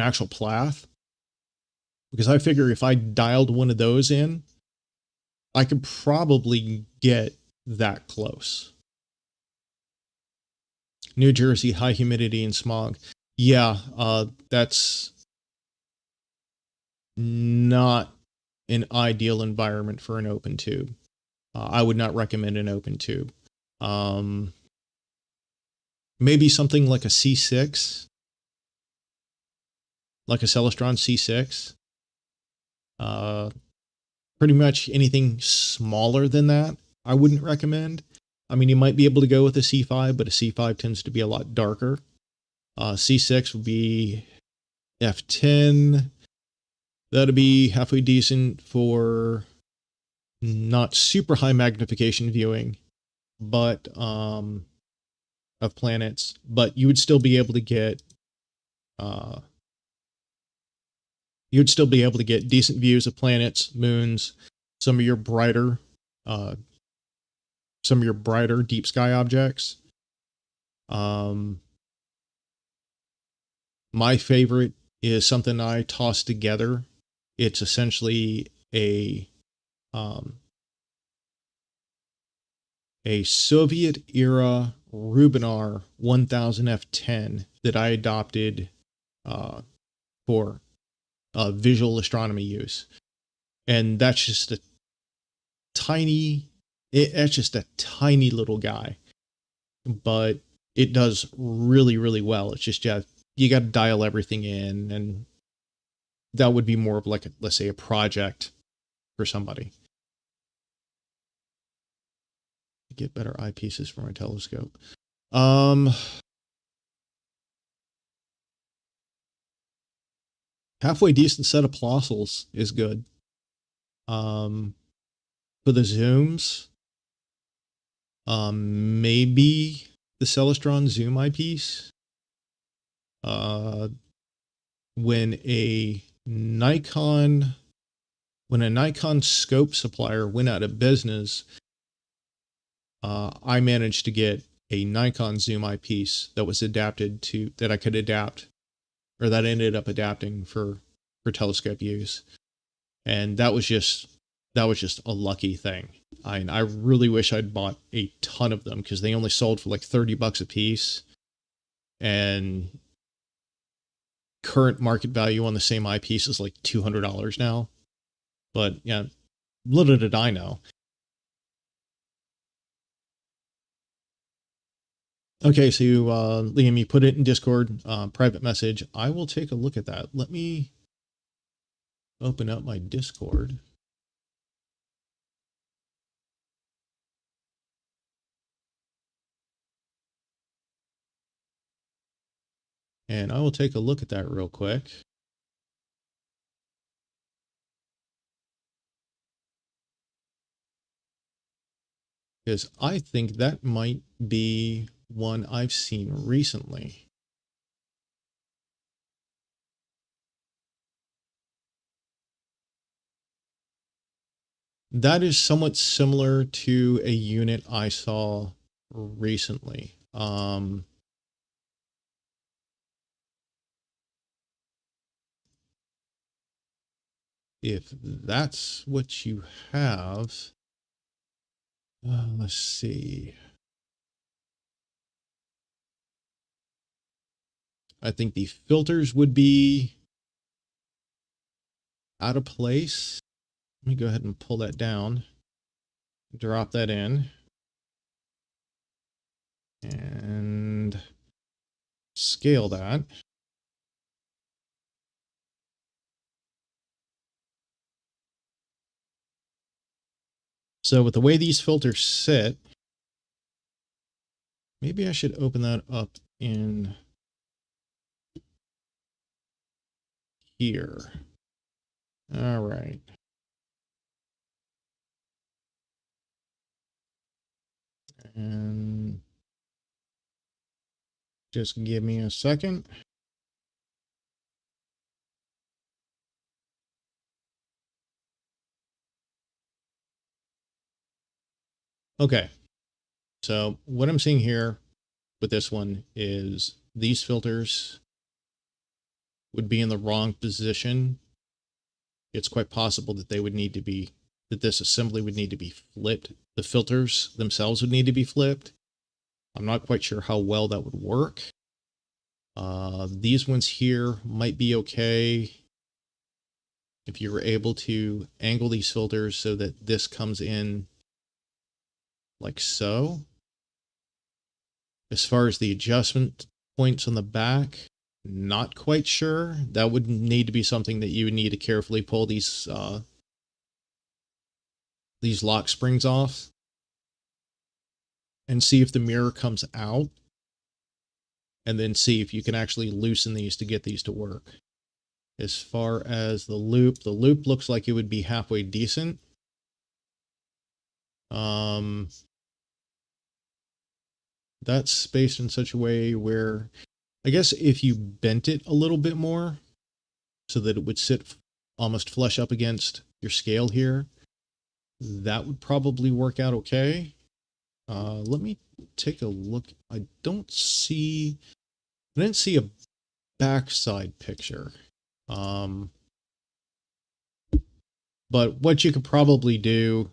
actual Plath. Because I figure if I dialed one of those in, I could probably get that close. New Jersey, high humidity and smog. Yeah, that's not an ideal environment for an open tube. I would not recommend an open tube. Maybe something like a C6, like a Celestron C6. Pretty much anything smaller than that, I wouldn't recommend. I mean, you might be able to go with a C5, but a C5 tends to be a lot darker. C6 would be f10. That'd be halfway decent for not super high magnification viewing, but of planets. But you would still be able to get decent views of planets, moons, some of your brighter some of your brighter deep sky objects. My favorite is something I tossed together. It's essentially a Soviet era Rubinar 1000 F10 that I adopted for visual astronomy use. And that's just a tiny, that's just a tiny little guy, but it does really, really well. It's just, yeah, you got to dial everything in, and that would be more of like, let's say, a project for somebody. Get better eyepieces for my telescope. Halfway decent set of Plossels is good. For the zooms, maybe the Celestron zoom eyepiece. When a Nikon scope supplier went out of business, I managed to get a Nikon zoom eyepiece that was adapted to, that I could adapt, or that I ended up adapting for telescope use. And that was just a lucky thing. I really wish I'd bought a ton of them, because they only sold for like $30 a piece, and current market value on the same eyepiece is like $200 now. But yeah, little did I know. Okay, so Liam, you put it in Discord, private message. I will take a look at that. Let me open up my Discord. And I will take a look at that real quick. Because I think that might be one I've seen recently. That is somewhat similar to a unit I saw recently. If that's what you have, let's see. I think the filters would be out of place. Let me go ahead and pull that down, drop that in, and scale that. So with the way these filters sit, maybe I should open that up in here. All right. And just give me a second. Okay. So what I'm seeing here with this one is these filters would be in the wrong position. It's quite possible that they would need to be, that this assembly would need to be flipped. The filters themselves would need to be flipped. I'm not quite sure how well that would work. These ones here might be okay if you were able to angle these filters so that this comes in like so. As far as the adjustment points on the back, not quite sure. That would need to be something that you would need to carefully pull these lock springs off and see if the mirror comes out, and then see if you can actually loosen these to get these to work. As far as the loop looks like it would be halfway decent. That's spaced in such a way where, I guess if you bent it a little bit more so that it would sit almost flush up against your scale here, that would probably work out okay. Let me take a look. I didn't see a backside picture. But what you could probably do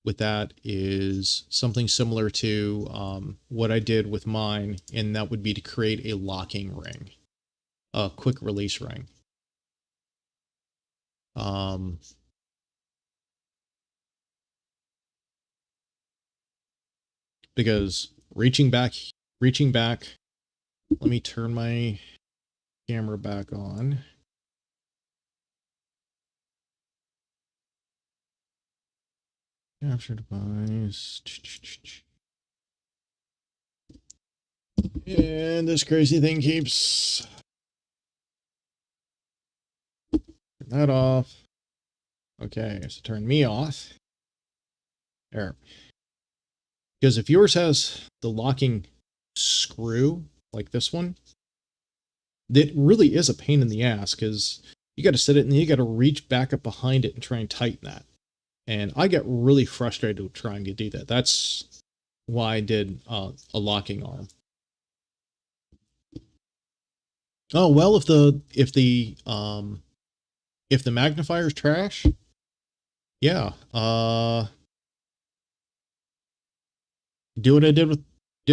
with that is something similar to what I did with mine, and that would be to create a locking ring, a quick release ring. Because reaching back, let me turn my camera back on. Capture device. And this crazy thing keeps turn that off. Okay, so turn me off. There. Because if yours has the locking screw, like this one, it really is a pain in the ass, because you got to set it and then you got to reach back up behind it and try and tighten that. And I get really frustrated trying to do that. That's why I did a locking arm. Oh well, if the magnifier's trash, yeah, do what I did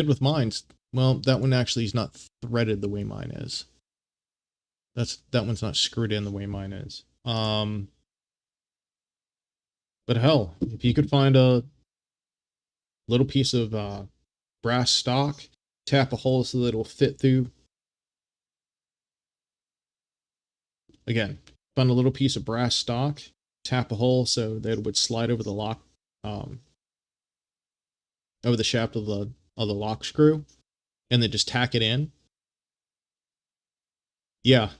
with mine. Well, that one actually is not threaded the way mine is. That one's not screwed in the way mine is. But hell, if you could find a little piece of brass stock, tap a hole so that it'll fit through. Again, find a little piece of brass stock, tap a hole so that it would slide over the lock, over the shaft of the lock screw, and then just tack it in. Yeah.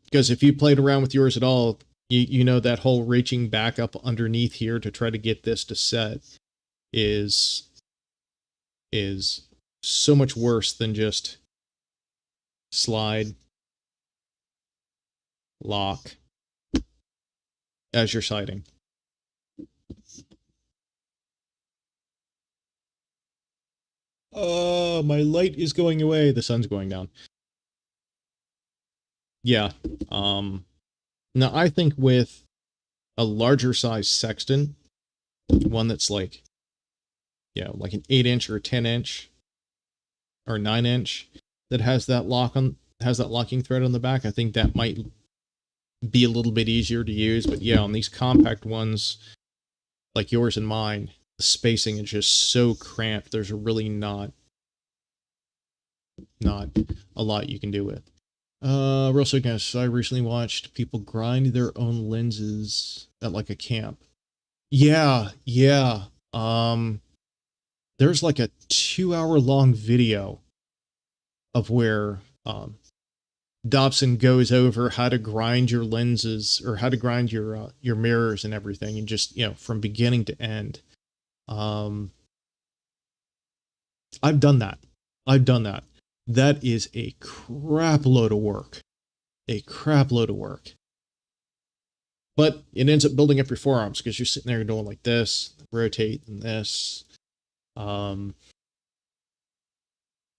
Because if you played around with yours at all, you know that whole reaching back up underneath here to try to get this to set is so much worse than just slide, lock as you're sighting. Oh, my light is going away. The sun's going down. Yeah. Now I think with a larger size sextant, one that's like, yeah, like an 8-inch or a 10-inch or 9-inch that has that locking thread on the back, I think that might be a little bit easier to use. But yeah, on these compact ones like yours and mine, the spacing is just so cramped. There's really not a lot you can do with. Real quick, guys, I recently watched people grind their own lenses at like a camp. Yeah. There's like a 2-hour long video of where Dobson goes over how to grind your lenses, or how to grind your mirrors and everything, and just, from beginning to end. I've done that. That is a crap load of work. But it ends up building up your forearms, because you're sitting there doing like this, rotate, and this.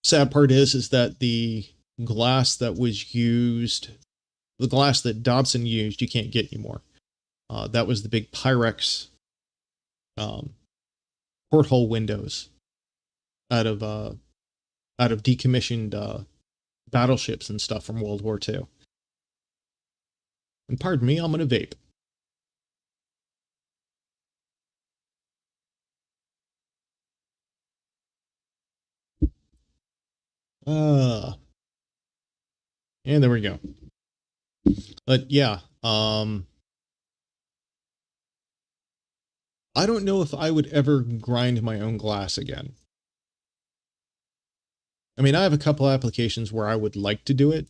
Sad part is that the glass that was used, the glass that Dobson used, you can't get anymore. That was the big Pyrex porthole windows out of decommissioned battleships and stuff from World War II. And pardon me, I'm gonna vape. And there we go. But yeah, I don't know if I would ever grind my own glass again. I mean, I have a couple applications where I would like to do it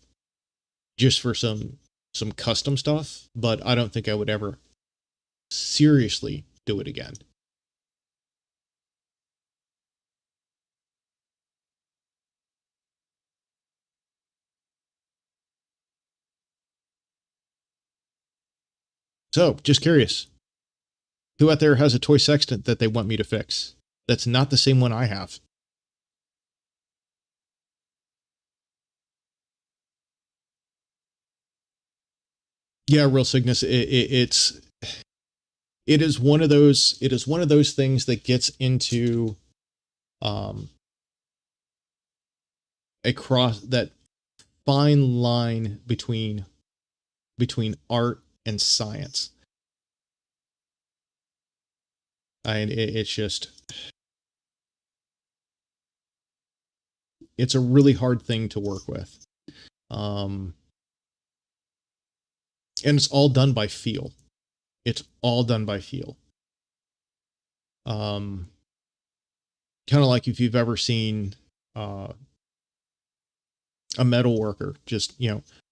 just for some custom stuff, but I don't think I would ever seriously do it again. So, just curious, Who out there has a toy sextant that they want me to fix? That's not the same one I have. Yeah, Real Cygnus. It is one of those things that gets into across that fine line between art and science. And it's just, it's a really hard thing to work with. And it's all done by feel. It's all done by feel. Kind of like if you've ever seen a metal worker just,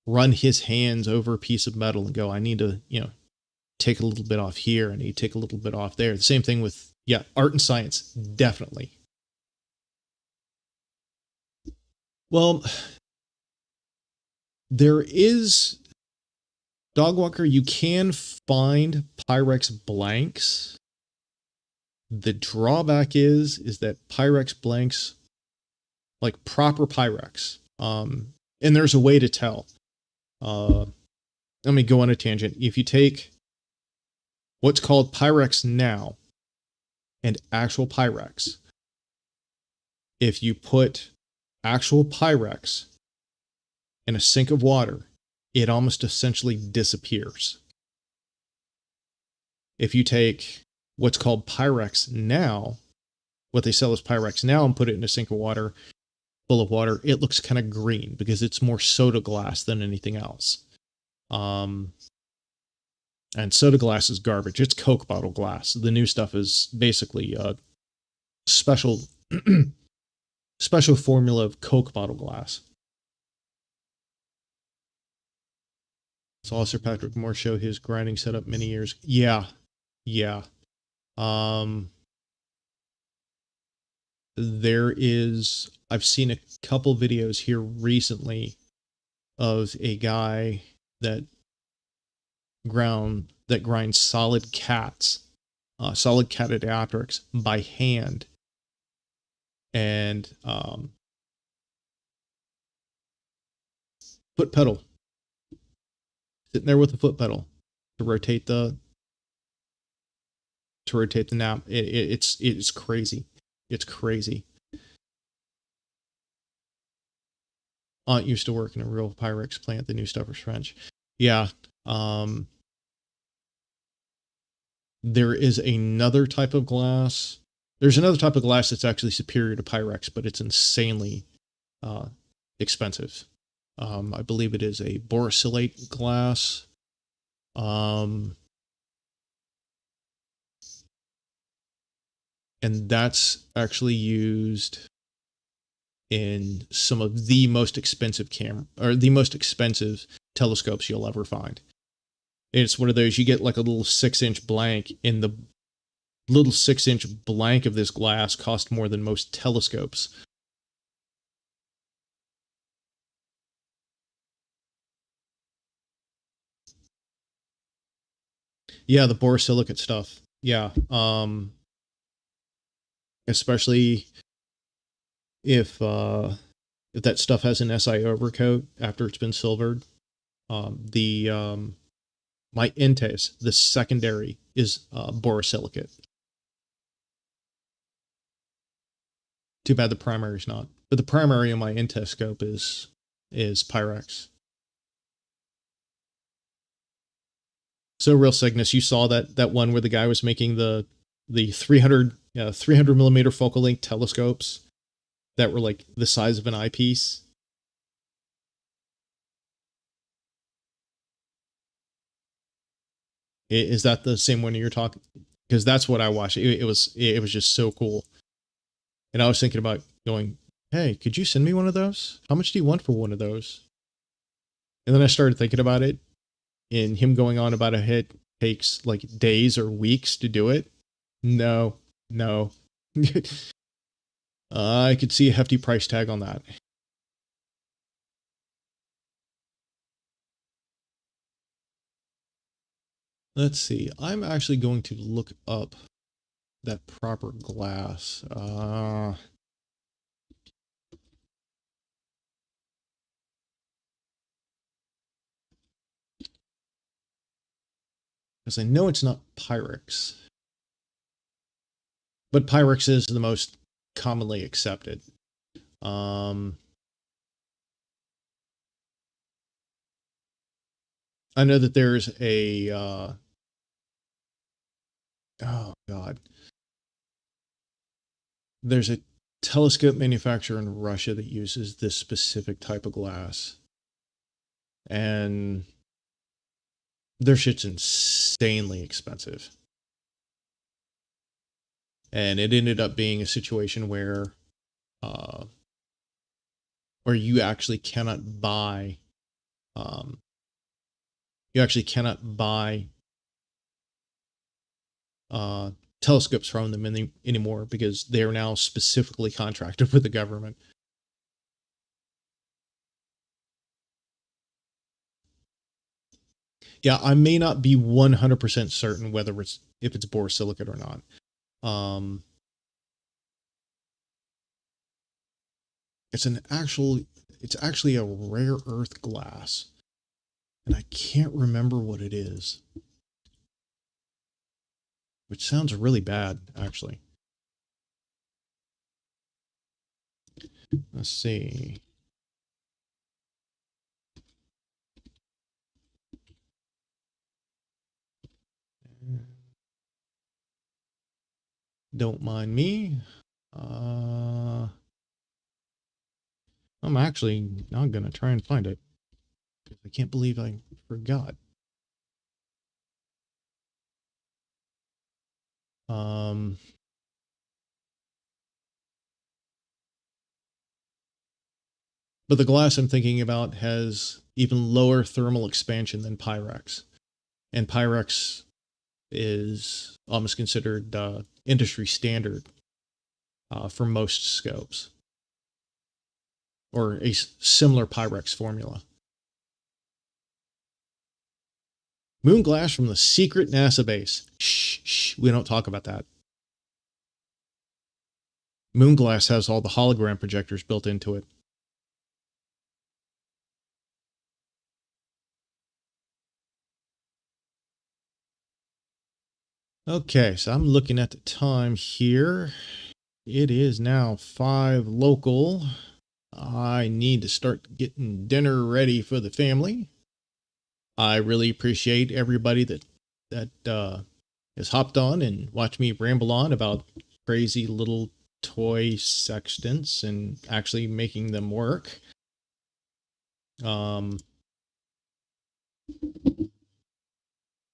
run his hands over a piece of metal and go, I need to, take a little bit off here. I need to take a little bit off there. The same thing with, art and science, definitely. Well, there is, Dogwalker, you can find Pyrex blanks. The drawback is that Pyrex blanks, like proper Pyrex, and there's a way to tell. Let me go on a tangent. If you take what's called Pyrex now and actual Pyrex, if you put actual Pyrex in a sink of water, it almost essentially disappears. If you take what's called Pyrex now, what they sell as Pyrex now, and put it in a sink of water, full of water, it looks kind of green because it's more soda glass than anything else. And soda glass is garbage. It's Coke bottle glass. The new stuff is basically a special special formula of Coke bottle glass. Saw Sir Patrick Moore show his grinding setup many years. Yeah. There is, I've seen a couple videos here recently of a guy that grinds solid cat adapters by hand, and foot pedal, sitting there with a foot pedal to rotate the nap. It's crazy. It's crazy. Aunt used to work in a real Pyrex plant. The new stuff was French. Yeah. There is another type of glass. There's another type of glass that's actually superior to Pyrex, but it's insanely expensive. I believe it is a Borisolate glass. And that's actually used in some of the most expensive telescopes you'll ever find. It's one of those, you get like a little 6-inch blank, and the little 6-inch blank of this glass cost more than most telescopes. Yeah, the borosilicate stuff. Yeah. Especially if that stuff has an SI overcoat after it's been silvered. My Intes, the secondary, is borosilicate. Too bad the primary is not. But the primary on my Intes scope is Pyrex. So Real Cygnus, you saw that one where the guy was making the 300 millimeter focal length telescopes that were like the size of an eyepiece. Is that the same one you're talking? Because that's what I watched. It was just so cool. And I was thinking about going, hey, could you send me one of those? How much do you want for one of those? And then I started thinking about it, and him going on about it takes like days or weeks to do it. No. I could see a hefty price tag on that. Let's see. I'm actually going to look up that proper glass. Because I know it's not Pyrex. But Pyrex is the most commonly accepted. I know that there's a, oh God. There's a telescope manufacturer in Russia that uses this specific type of glass. And their shit's insanely expensive. And it ended up being a situation where you actually cannot buy, telescopes from them anymore because they are now specifically contracted with the government. Yeah, I may not be 100% certain whether if it's borosilicate or not. It's actually a rare earth glass, and I can't remember what it is, which sounds really bad, actually. Let's see. Don't mind me. I'm actually not going to try and find it because I can't believe I forgot. But the glass I'm thinking about has even lower thermal expansion than Pyrex. And Pyrex is almost considered industry standard for most scopes, or a similar Pyrex formula. Moon glass from the secret NASA base. Shh, we don't talk about that. Moon glass has all the hologram projectors built into it. Okay, so I'm looking at the time here. It is now 5 local. I need to start getting dinner ready for the family. I really appreciate everybody that has hopped on and watched me ramble on about crazy little toy sextants and actually making them work.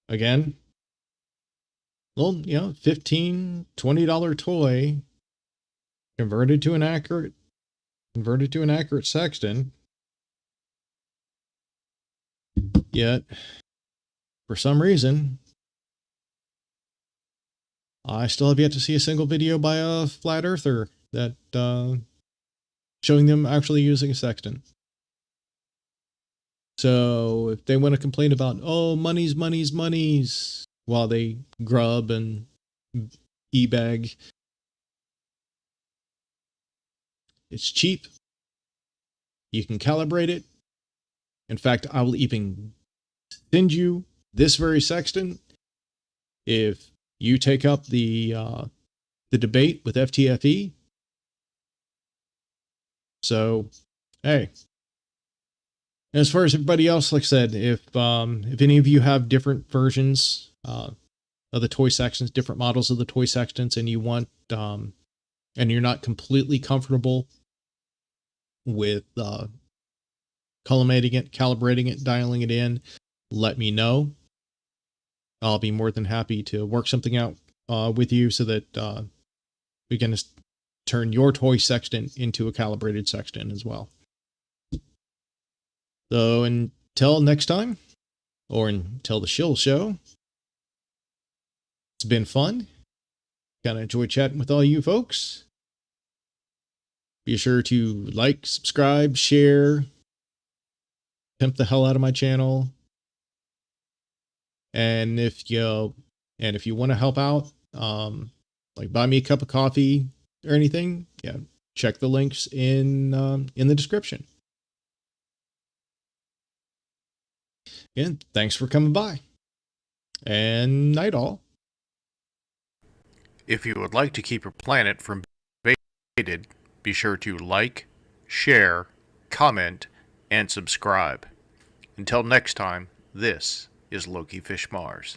Again, well, $15, $20 toy converted to an accurate sextant. Yet, for some reason, I still have yet to see a single video by a flat earther that showing them actually using a sextant. So if they want to complain about, oh, money's while they grub and e-bag, it's cheap. You can calibrate it. In fact, I will even send you this very sextant if you take up the debate with FTFE. So, hey. As far as everybody else, like I said, if any of you have different versions of the toy sextants, different models of the toy sextants, and you want and you're not completely comfortable with calibrating it, dialing it in, let me know. I'll be more than happy to work something out with you so that we can just turn your toy sextant into a calibrated sextant as well. So until next time, or until the shill show, it's been fun. Kind of enjoyed chatting with all you folks. Be sure to like, subscribe, share, pimp the hell out of my channel. And if you want to help out, like buy me a cup of coffee or anything, yeah, check the links in the description. Again, thanks for coming by, and night all. If you would like to keep your planet from being invaded, be sure to like, share, comment, and subscribe. Until next time, this is Loki Fish Mars.